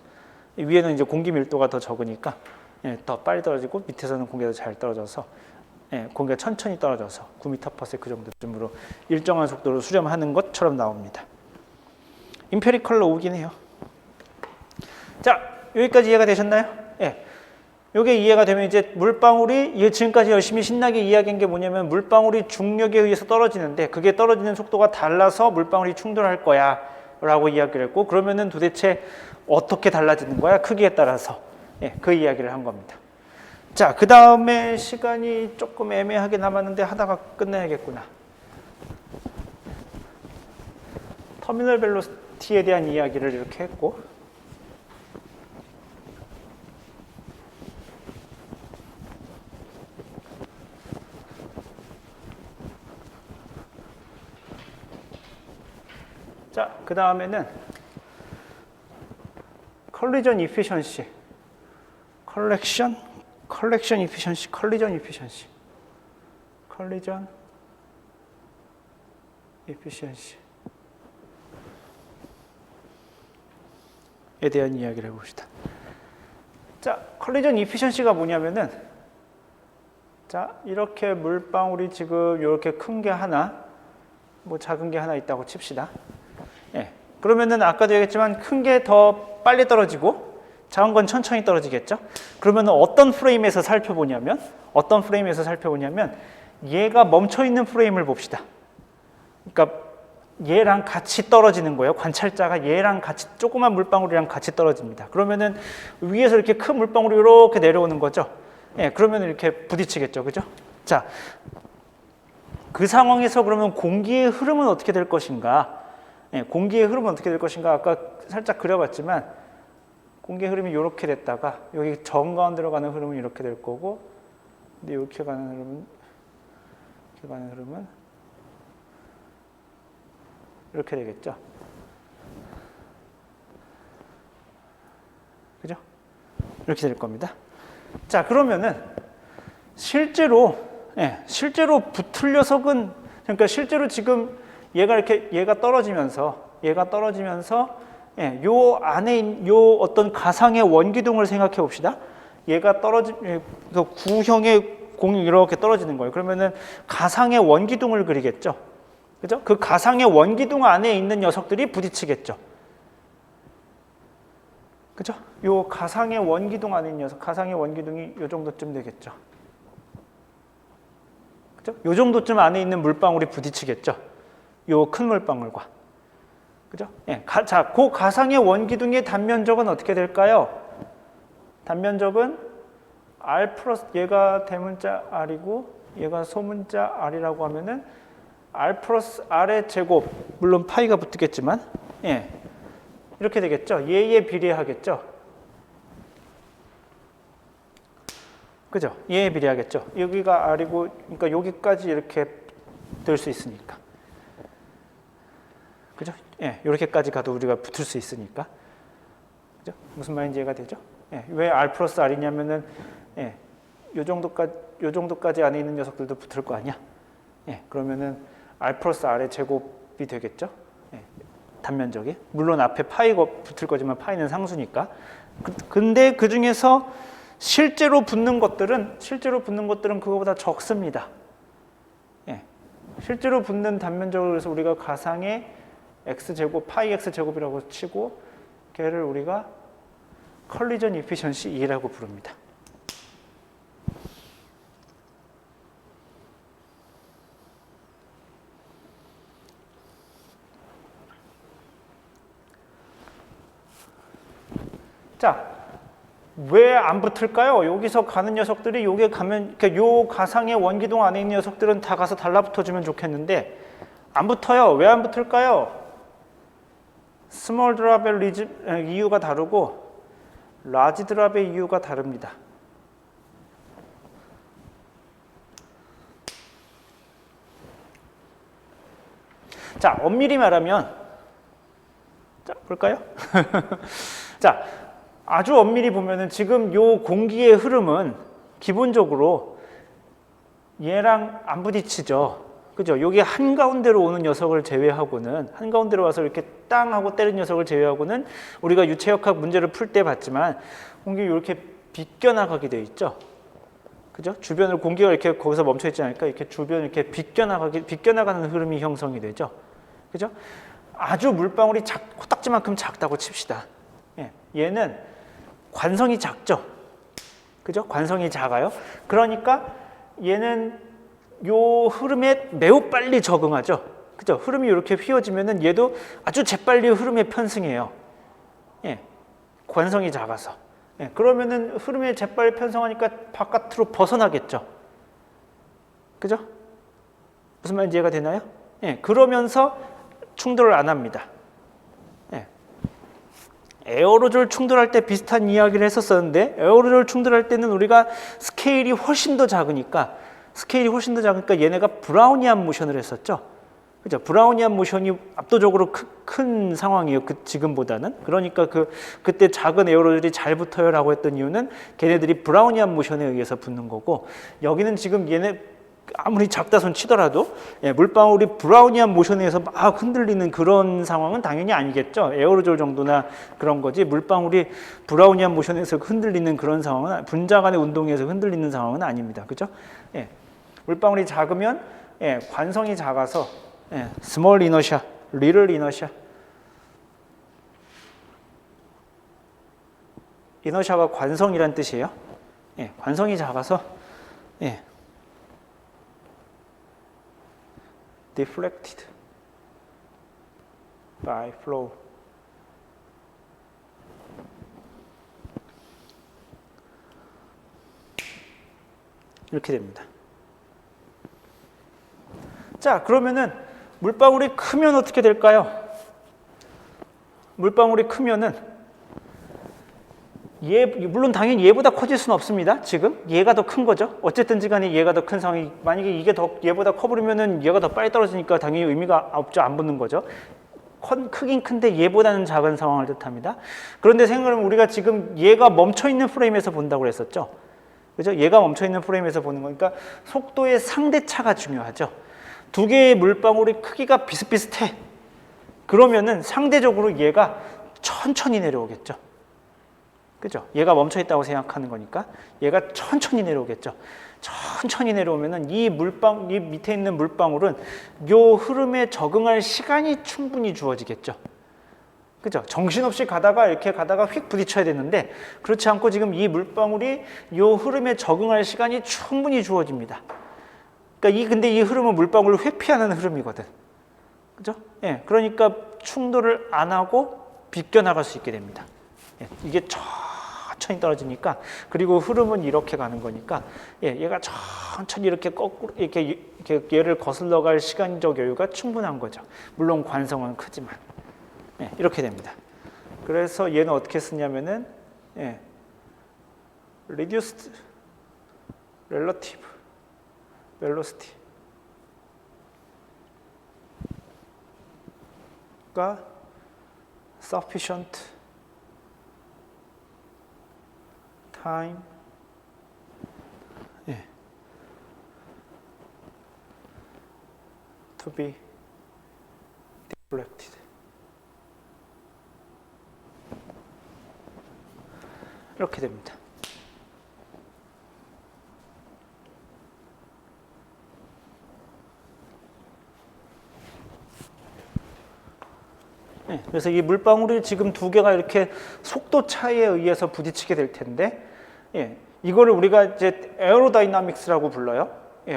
위에는 이제 공기 밀도가 더 적으니까 더 빨리 떨어지고 밑에서는 공기가 더 잘 떨어져서 공기가 천천히 떨어져서 9m/s 정도쯤으로 일정한 속도로 수렴하는 것처럼 나옵니다. 임페리컬로 오긴 해요. 자, 여기까지 이해가 되셨나요? 이게 이해가 되면 이제 물방울이 지금까지 열심히 신나게 이야기한 게 뭐냐면 물방울이 중력에 의해서 떨어지는데 그게 떨어지는 속도가 달라서 물방울이 충돌할 거야 라고 이야기를 했고, 그러면은 도대체 어떻게 달라지는 거야? 크기에 따라서. 그 이야기를 한 겁니다. 자, 그 다음에 시간이 조금 애매하게 남았는데 하다가 끝내야겠구나. 터미널 벨로시티에 대한 이야기를 이렇게 했고, 자, 그 다음에는 컬리전 이피션시, 컬리전 이피션시에 대한 이야기를 해봅시다. 자, 컬리전 이피션시가 뭐냐면은, 자, 이렇게 물방울이 지금 이렇게 큰 게 하나, 뭐 작은 게 하나 있다고 칩시다. 예. 그러면은 아까도 얘기했지만 큰 게 더 빨리 떨어지고 작은 건 천천히 떨어지겠죠. 그러면은 어떤 프레임에서 살펴보냐면 얘가 멈춰 있는 프레임을 봅시다. 그러니까 얘랑 같이 떨어지는 거예요. 관찰자가 얘랑 같이, 조그만 물방울이랑 같이 떨어집니다. 그러면은 위에서 이렇게 큰 물방울이 이렇게 내려오는 거죠. 예, 그러면 이렇게 부딪히겠죠. 그죠? 자, 그 상황에서 그러면 공기의 흐름은 어떻게 될 것인가? 예, 공기의 흐름은 어떻게 될 것인가? 아까 살짝 그려봤지만 공기의 흐름이 이렇게 됐다가 여기 정가운데로 가는 흐름은 이렇게 될 거고, 근데 이렇게 가는 흐름은 이렇게 되겠죠. 그죠? 이렇게 될 겁니다. 자, 그러면은 실제로 붙을 녀석은, 그러니까 실제로 지금 얘가 떨어지면서 요 안에 요 어떤 가상의 원기둥을 생각해 봅시다. 얘가 구형의 공이 이렇게 떨어지는 거예요. 그러면은 가상의 원기둥을 그리겠죠. 그죠? 그 가상의 원기둥 안에 있는 녀석들이 부딪히겠죠. 그죠? 요 가상의 원기둥 안에 있는 녀석, 가상의 원기둥이 요 정도쯤 되겠죠. 그죠? 요 정도쯤 안에 있는 물방울이 부딪히겠죠. 요 큰 물방울과. 그죠? 예. 자, 그 가상의 원기둥의 단면적은 어떻게 될까요? 단면적은 R 플러스, 얘가 대문자 R이고 얘가 소문자 R이라고 하면은 R 플러스 R의 제곱, 물론 파이가 붙겠지만, 예, 이렇게 되겠죠. 얘에 비례하겠죠. 그죠? 얘에 비례하겠죠. 여기가 R이고, 그러니까 여기까지 이렇게 될 수 있으니까. 그죠? 예, 이렇게까지 가도 우리가 붙을 수 있으니까. 그죠? 무슨 말인지 이해가 되죠? 예, 왜 R 플러스 R이냐면은, 예, 요 정도까지 안에 있는 녀석들도 붙을 거 아니야? 예, 그러면은 R 플러스 R의 제곱이 되겠죠? 예, 단면적이. 물론 앞에 파이가 붙을 거지만 파이는 상수니까. 근데 그 중에서 실제로 붙는 것들은 그거보다 적습니다. 예, 실제로 붙는 단면적을 그래서 우리가 가상의 x제곱, 파이 x제곱이라고 치고 걔를 우리가 컬리전 이피션시 2라고 부릅니다. 자, 왜 안 붙을까요? 여기서 가는 녀석들이 여기에 가면, 그러니까 요 가상의 원기둥 안에 있는 녀석들은 다 가서 달라붙어주면 좋겠는데 안 붙어요. 왜 안 붙을까요? 스몰 드랍의 이유가 다르고 라지 드랍의 이유가 다릅니다. 자, 엄밀히 말하면, 자, 볼까요? 자, 아주 엄밀히 보면은 지금 요 공기의 흐름은 기본적으로 얘랑 안 부딪히죠. 그죠? 여기 한가운데로 오는 녀석을 제외하고는, 한가운데로 와서 이렇게 땅 하고 때린 녀석을 제외하고는 우리가 유체역학 문제를 풀 때 봤지만 공기가 이렇게 비껴나가게 돼 있죠. 그죠? 주변을 공기가 이렇게 거기서 멈춰 있지 않을까? 이렇게 주변을 이렇게 비껴나가는 흐름이 형성이 되죠. 그죠? 아주 물방울이 코딱지만큼 작다고 칩시다. 예, 얘는 관성이 작죠. 그죠? 관성이 작아요. 그러니까 얘는 요 흐름에 매우 빨리 적응하죠. 그죠? 흐름이 이렇게 휘어지면은 얘도 아주 재빨리 흐름에 편승해요. 예, 관성이 작아서. 예, 그러면은 흐름에 재빨리 편성하니까 바깥으로 벗어나겠죠. 그죠? 무슨 말인지 이해가 되나요? 예, 그러면서 충돌을 안 합니다. 예. 에어로졸 충돌할 때 비슷한 이야기를 했었었는데 에어로졸 충돌할 때는 우리가 스케일이 훨씬 더 작으니까 얘네가 브라우니안 모션을 했었죠. 그죠? 브라우니안 모션이 압도적으로 큰 상황이에요. 지금보다는. 그러니까 그때 작은 에어로졸이 잘 붙어요라고 했던 이유는 걔네들이 브라우니안 모션에 의해서 붙는 거고, 여기는 지금 얘네 아무리 작다 손 치더라도 물방울이 브라우니안 모션에 의해서 막 흔들리는 그런 상황은 당연히 아니겠죠. 에어로졸 정도나 그런 거지, 물방울이 브라우니안 모션에서 흔들리는 그런 상황은, 분자 간의 운동에서 흔들리는 상황은 아닙니다. 그죠? 물방울이 작으면 관성이 작아서 스몰 이너샤, 리틀 이너샤. 이너샤가 관성이란 뜻이에요. 관성이 작아서 deflected by flow. 이렇게 됩니다. 자, 그러면은 물방울이 크면 어떻게 될까요? 물방울이 크면은 물론 당연히 얘보다 커질 수는 없습니다. 지금 얘가 더 큰 거죠. 어쨌든지 간에 얘가 더 큰 상황이, 만약에 이게 더 얘보다 커버리면은 얘가 더 빨리 떨어지니까 당연히 의미가 없죠. 안 붙는 거죠. 크긴 큰데 얘보다는 작은 상황을 뜻합니다. 그런데 생각하면 우리가 지금 얘가 멈춰 있는 프레임에서 본다고 그랬었죠. 그죠? 얘가 멈춰 있는 프레임에서 보는 거니까 속도의 상대차가 중요하죠. 두 개의 물방울이 크기가 비슷비슷해. 그러면은 상대적으로 얘가 천천히 내려오겠죠. 그죠? 얘가 멈춰 있다고 생각하는 거니까 얘가 천천히 내려오겠죠. 천천히 내려오면은 이 밑에 있는 물방울은 요 흐름에 적응할 시간이 충분히 주어지겠죠. 그죠? 정신없이 이렇게 가다가 휙 부딪혀야 되는데, 그렇지 않고 지금 이 물방울이 요 흐름에 적응할 시간이 충분히 주어집니다. 그러니까 근데 이 흐름은 물방울을 회피하는 흐름이거든. 그죠? 그러니까 충돌을 안 하고 비껴나갈 수 있게 됩니다. 이게 천천히 떨어지니까, 그리고 흐름은 이렇게 가는 거니까 얘가 천천히 이렇게 거꾸로 이렇게 얘를 거슬러 갈 시간적 여유가 충분한 거죠. 물론 관성은 크지만. 이렇게 됩니다. 그래서 얘는 어떻게 쓰냐면은 reduced relative velocity가 sufficient time to be deflected. 이렇게 됩니다. 그래서 이 물방울이 지금 두 개가 이렇게 속도 차이에 의해서 부딪히게 될 텐데, 이거를 우리가 이제 에어로다이나믹스라고 불러요.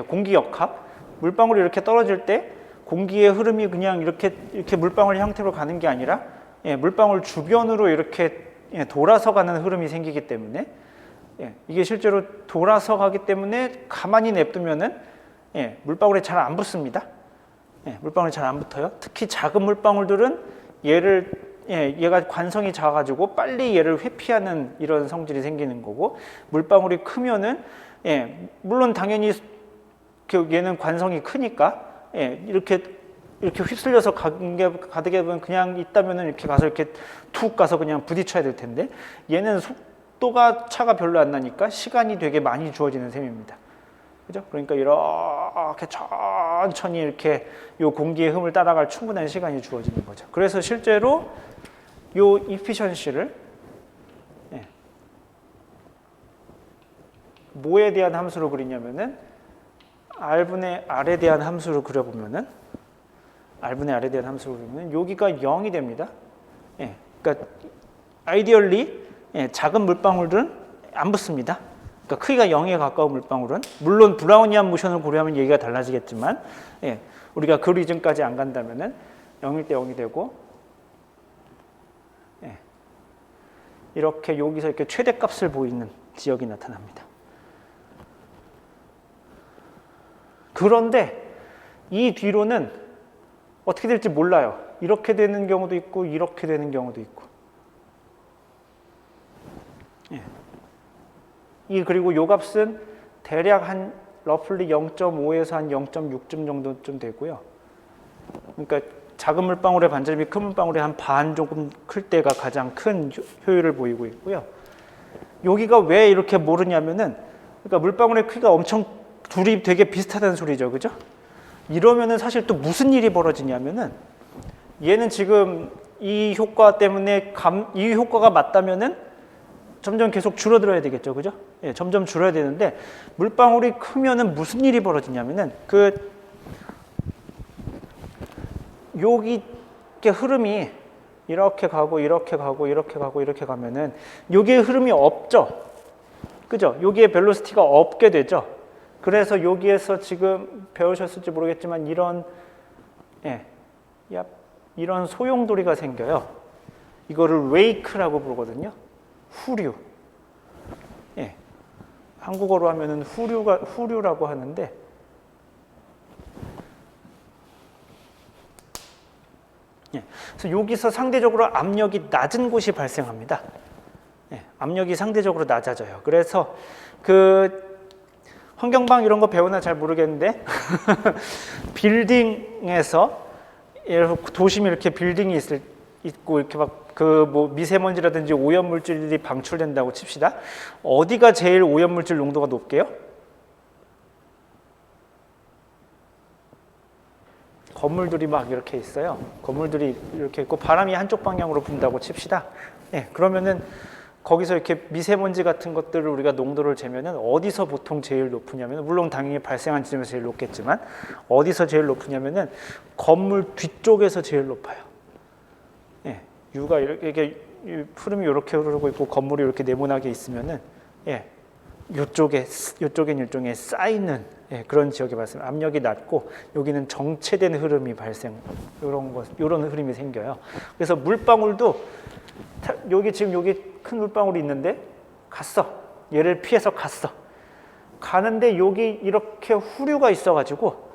공기 역학. 물방울이 이렇게 떨어질 때 공기의 흐름이 그냥 이렇게 물방울 형태로 가는 게 아니라 물방울 주변으로 이렇게 돌아서 가는 흐름이 생기기 때문에, 이게 실제로 돌아서 가기 때문에 가만히 냅두면은 물방울이 잘 안 붙습니다. 물방울이 잘 안 붙어요. 특히 작은 물방울들은 얘가 관성이 작아가지고 빨리 얘를 회피하는 이런 성질이 생기는 거고, 물방울이 크면은 물론 당연히 얘는 관성이 크니까 이렇게 휩쓸려서 가득해 보면 그냥 있다면은 이렇게 가서 이렇게 툭 가서 그냥 부딪혀야 될 텐데, 얘는 차가 별로 안 나니까 시간이 되게 많이 주어지는 셈입니다. 그죠? 그러니까 이렇게 천천히 이렇게 요 공기의 흐름을 따라갈 충분한 시간이 주어지는 거죠. 그래서 실제로 요 이피션시를 뭐에 대한 함수로 그리냐면은 R분의 R에 대한 함수로 그려보면은, R분의 R에 대한 함수로 그리면 여기가 0이 됩니다. 그러니까 아이디얼리 작은 물방울들은 안 붙습니다. 그러니까 크기가 0에 가까운 물방울은, 물론 브라우니안 모션을 고려하면 얘기가 달라지겠지만, 우리가 그 리즌까지 안 간다면은 0일 때 0이 되고, 이렇게 여기서 이렇게 최대값을 보이는 지역이 나타납니다. 그런데 이 뒤로는 어떻게 될지 몰라요. 이렇게 되는 경우도 있고 이렇게 되는 경우도 있고. 그리고 요 값은 대략 한 러플리 0.5에서 한 0.6점 정도쯤 되고요. 그러니까 작은 물방울의 반지름이 큰 물방울의 한 반 조금 클 때가 가장 큰 효율을 보이고 있고요. 여기가 왜 이렇게 모르냐면은, 그러니까 물방울의 크기가 엄청 둘이 되게 비슷하다는 소리죠, 그죠? 이러면은 사실 또 무슨 일이 벌어지냐면은, 얘는 지금 이 효과 때문에 이 효과가 맞다면은 점점 계속 줄어들어야 되겠죠, 그죠? 예, 점점 줄어야 되는데, 물방울이 크면은 무슨 일이 벌어지냐면은, 여기 흐름이 이렇게 가고 이렇게 가고 이렇게 가고 이렇게 가면은 여기에 흐름이 없죠, 그죠? 여기에 벨로시티가 없게 되죠. 그래서 여기에서 지금 배우셨을지 모르겠지만 이런 이런 소용돌이가 생겨요. 이거를 웨이크라고 부르거든요. 후류. 예. 한국어로 하면은 후류라고 하는데, 예. 그래서 여기서 상대적으로 압력이 낮은 곳이 발생합니다. 예. 압력이 상대적으로 낮아져요. 그래서 환경방 이런 거 배우나 잘 모르겠는데 빌딩에서 도심이 이렇게 빌딩이 있고 이렇게 막 뭐 미세먼지라든지 오염물질이 방출된다고 칩시다. 어디가 제일 오염물질 농도가 높게요? 건물들이 막 이렇게 있어요. 건물들이 이렇게 있고 바람이 한쪽 방향으로 분다고 칩시다. 예, 그러면은 거기서 이렇게 미세먼지 같은 것들을 우리가 농도를 재면은 어디서 보통 제일 높으냐면, 물론 당연히 발생한 지점에서 제일 높겠지만 어디서 제일 높으냐면은 건물 뒤쪽에서 제일 높아요. 예, 유가 이렇게 푸름이 이렇게 흐르고 있고 건물이 이렇게 네모나게 있으면은 요쪽엔 일종의 쌓이는 그런 지역이 발생, 압력이 낮고 여기는 정체된 흐름이 이런 흐름이 생겨요. 그래서 물방울도 여기 큰 물방울이 있는데 갔어. 얘를 피해서 갔어. 가는데 여기 이렇게 후류가 있어가지고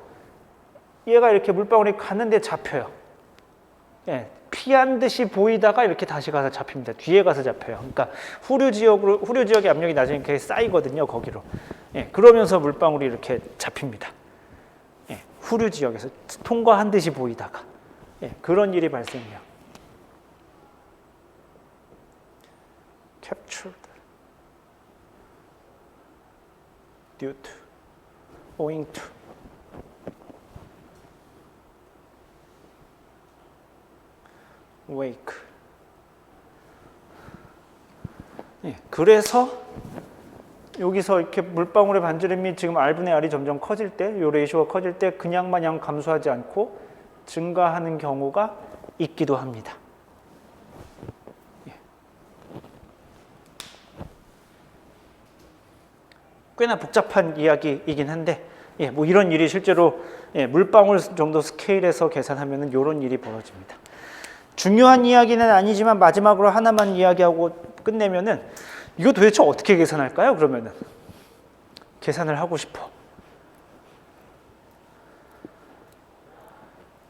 얘가 이렇게 물방울이 가는데 잡혀요. 예, 피한 듯이 보이다가 이렇게 다시 가서 잡힙니다. 뒤에 가서 잡혀요. 그러니까 후류 지역의 압력이 나중에 쌓이거든요, 거기로. 예, 그러면서 물방울이 이렇게 잡힙니다. 예, 후류 지역에서 통과한 듯이 보이다가 그런 일이 발생해요. Captured due to, owing to. wake. 그래서 여기서 이렇게 물방울의 반지름이 지금 R분의 R이 점점 커질 때, 이 레이쇼가 커질 때 그냥 마냥 감소하지 않고 증가하는 경우가 있기도 합니다. 꽤나 복잡한 이야기이긴 한데, 뭐 이런 일이 실제로 물방울 정도 스케일에서 계산하면 이런 일이 벌어집니다. 중요한 이야기는 아니지만 마지막으로 하나만 이야기하고 끝내면은, 이거 도대체 어떻게 계산할까요? 그러면은 계산을 하고 싶어.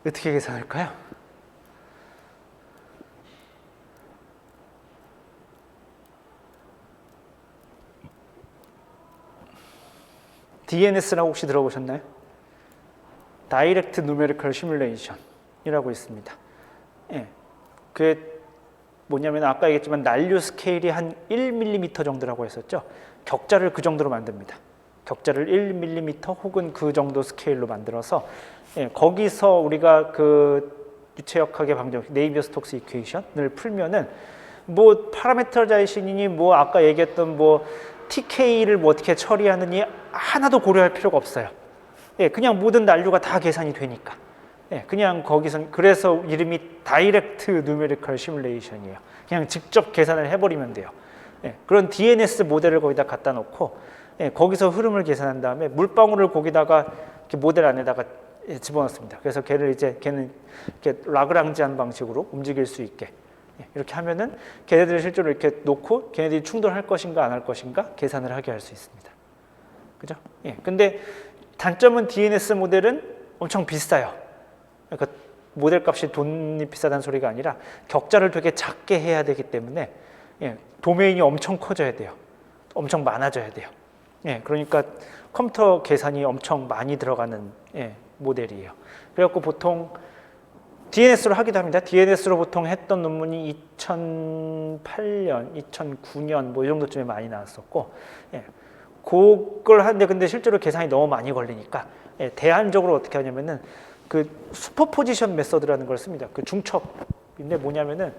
어떻게 계산할까요? DNS라고 혹시 들어보셨나요? Direct Numerical Simulation이라고 있습니다. 그게 뭐냐면 아까 얘기했지만 난류 스케일이 한 1mm 정도라고 했었죠. 격자를 그 정도로 만듭니다. 격자를 1mm 혹은 그 정도 스케일로 만들어서 거기서 우리가 유체역학의 방정, 네이비어-스톡스 이퀘이션을 풀면은 뭐 파라메트라이제이션이니 뭐 아까 얘기했던 뭐 TK를 뭐 어떻게 처리하느니 하나도 고려할 필요가 없어요. 그냥 모든 난류가 다 계산이 되니까. 그냥 거기서, 그래서 이름이 다이렉트 누메리컬 시뮬레이션이에요. 그냥 직접 계산을 해버리면 돼요. 그런 DNS 모델을 거기다 갖다 놓고 거기서 흐름을 계산한 다음에 물방울을 거기다가 이렇게 모델 안에다가 집어넣습니다. 그래서 걔는 이렇게 라그랑지안 방식으로 움직일 수 있게 이렇게 하면은 걔네들을 실제로 이렇게 놓고 걔네들이 충돌할 것인가 안 할 것인가 계산을 하게 할 수 있습니다. 그죠? 근데 단점은 DNS 모델은 엄청 비싸요. 그러니까 모델 값이 돈이 비싸다는 소리가 아니라 격자를 되게 작게 해야 되기 때문에 도메인이 엄청 커져야 돼요. 엄청 많아져야 돼요. 그러니까 컴퓨터 계산이 엄청 많이 들어가는 모델이에요. 그래갖고 보통 DNS로 하기도 합니다. DNS로 보통 했던 논문이 2008년, 2009년 뭐 이 정도쯤에 많이 나왔었고, 예, 그걸 하는데 근데 실제로 계산이 너무 많이 걸리니까 예, 대안적으로 어떻게 하냐면은 그 슈퍼포지션 메서드라는 걸 씁니다. 그 중첩인데 뭐냐면은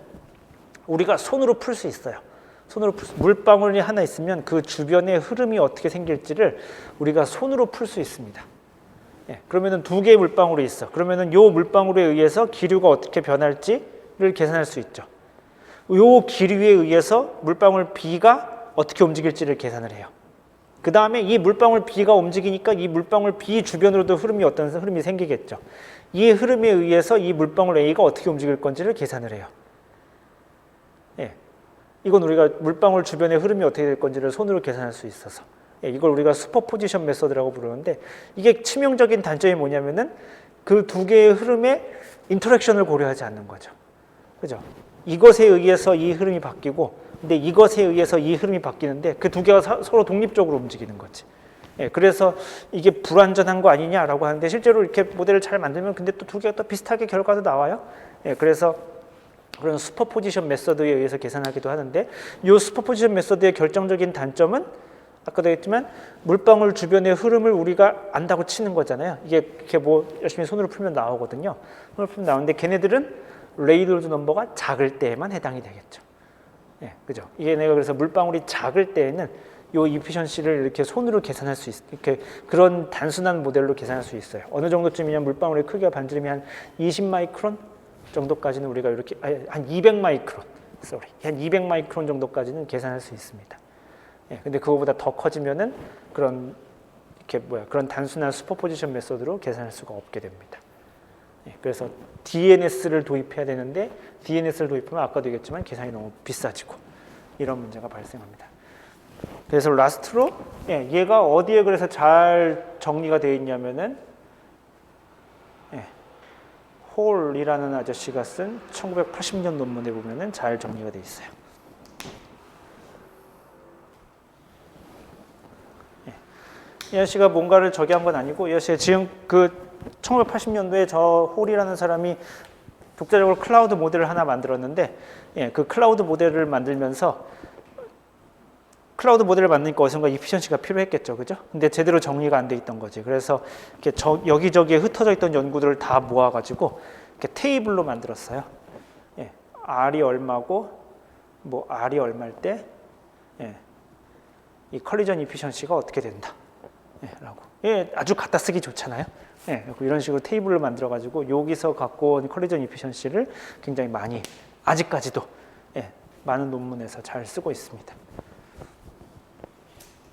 우리가 손으로 풀 수 있어요. 손으로 물방울이 하나 있으면 그 주변의 흐름이 어떻게 생길지를 우리가 손으로 풀 수 있습니다. 예, 그러면은 두 개의 물방울이 있어. 그러면은 요 물방울에 의해서 기류가 어떻게 변할지를 계산할 수 있죠. 요 기류에 의해서 물방울 B가 어떻게 움직일지를 계산을 해요. 그 다음에 이 물방울 B가 움직이니까 이 물방울 B 주변으로도 어떤 흐름이 생기겠죠. 이 흐름에 의해서 이 물방울 A가 어떻게 움직일 건지를 계산을 해요. 예, 이건 우리가 물방울 주변의 흐름이 어떻게 될 건지를 손으로 계산할 수 있어서 이걸 우리가 슈퍼포지션 메서드라고 부르는데 이게 치명적인 단점이 뭐냐면은 그 두 개의 흐름의 인터랙션을 고려하지 않는 거죠. 그죠? 이것에 의해서 이 흐름이 바뀌고 근데 이것에 의해서 이 흐름이 바뀌는데 그 두 개가 서로 독립적으로 움직이는 거지. 예, 그래서 이게 불완전한 거 아니냐라고 하는데 실제로 이렇게 모델을 잘 만들면 근데 또 두 개가 또 비슷하게 결과도 나와요. 예, 그래서 그런 슈퍼포지션 메서드에 의해서 계산하기도 하는데 이 슈퍼포지션 메서드의 결정적인 단점은 아까도 했지만 물방울 주변의 흐름을 우리가 안다고 치는 거잖아요. 이게 이렇게 뭐 열심히 손으로 풀면 나오거든요. 손으로 풀면 나오는데 걔네들은 레이놀즈 넘버가 작을 때에만 해당이 되겠죠. 예, 그죠? 이게 내가 그래서 물방울이 작을 때에는 요 이피션시를 이렇게 손으로 계산할 수 이렇게 그런 단순한 모델로 계산할 수 있어요. 어느 정도쯤이냐 물방울의 크기가 반지름이 한 20마이크론 정도까지는 우리가 이렇게 한 200마이크론, 한 200마이크론 정도까지는 계산할 수 있습니다. 예, 근데 그거보다 더 커지면은 그런 그런 단순한 슈퍼포지션 메소드로 계산할 수가 없게 됩니다. 예, 그래서 DNS를 도입해야 되는데 DNS를 도입하면 아까도 얘기했지만 계산이 너무 비싸지고 이런 문제가 발생합니다. 그래서 라스트로 예, 얘가 어디에 그래서 잘 정리가 되어 있냐면은 예, 홀이라는 아저씨가 쓴 1980년 논문에 보면은 잘 정리가 되어 있어요. 이 아저씨가 뭔가를 저기 한 건 아니고 이 아저씨가 지금 그 1980년도에 저 홀이라는 사람이 독자적으로 클라우드 모델을 하나 만들었는데 예, 그 클라우드 모델을 만들면서 클라우드 모델을 만드니까 어디선가 이피션시가 필요했겠죠, 그죠? 근데 제대로 정리가 안 돼 있던 거지. 그래서 이렇게 여기저기에 흩어져 있던 연구들을 다 모아가지고 이렇게 테이블로 만들었어요. 예, R이 얼마고 뭐 R이 얼마일 때 예, 이 컬리전 이피션시가 어떻게 된다. 예, 라고. 예, 아주 갖다 쓰기 좋잖아요. 예, 이런 식으로 테이블을 만들어가지고 여기서 갖고 온 컬리전 이피션시를 굉장히 많이 아직까지도 예, 많은 논문에서 잘 쓰고 있습니다.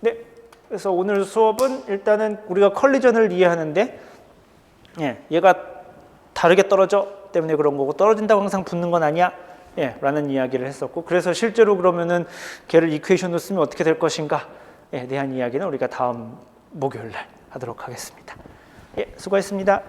네, 그래서 오늘 수업은 일단은 우리가 컬리전을 이해하는데 예, 얘가 다르게 떨어져 때문에 그런 거고 떨어진다고 항상 붙는 건 아니야. 예, 라는 이야기를 했었고 그래서 실제로 그러면은 걔를 이퀘이션으로 쓰면 어떻게 될 것인가에 대한 이야기는 우리가 다음 목요일 날 하도록 하겠습니다. 예, 수고했습니다.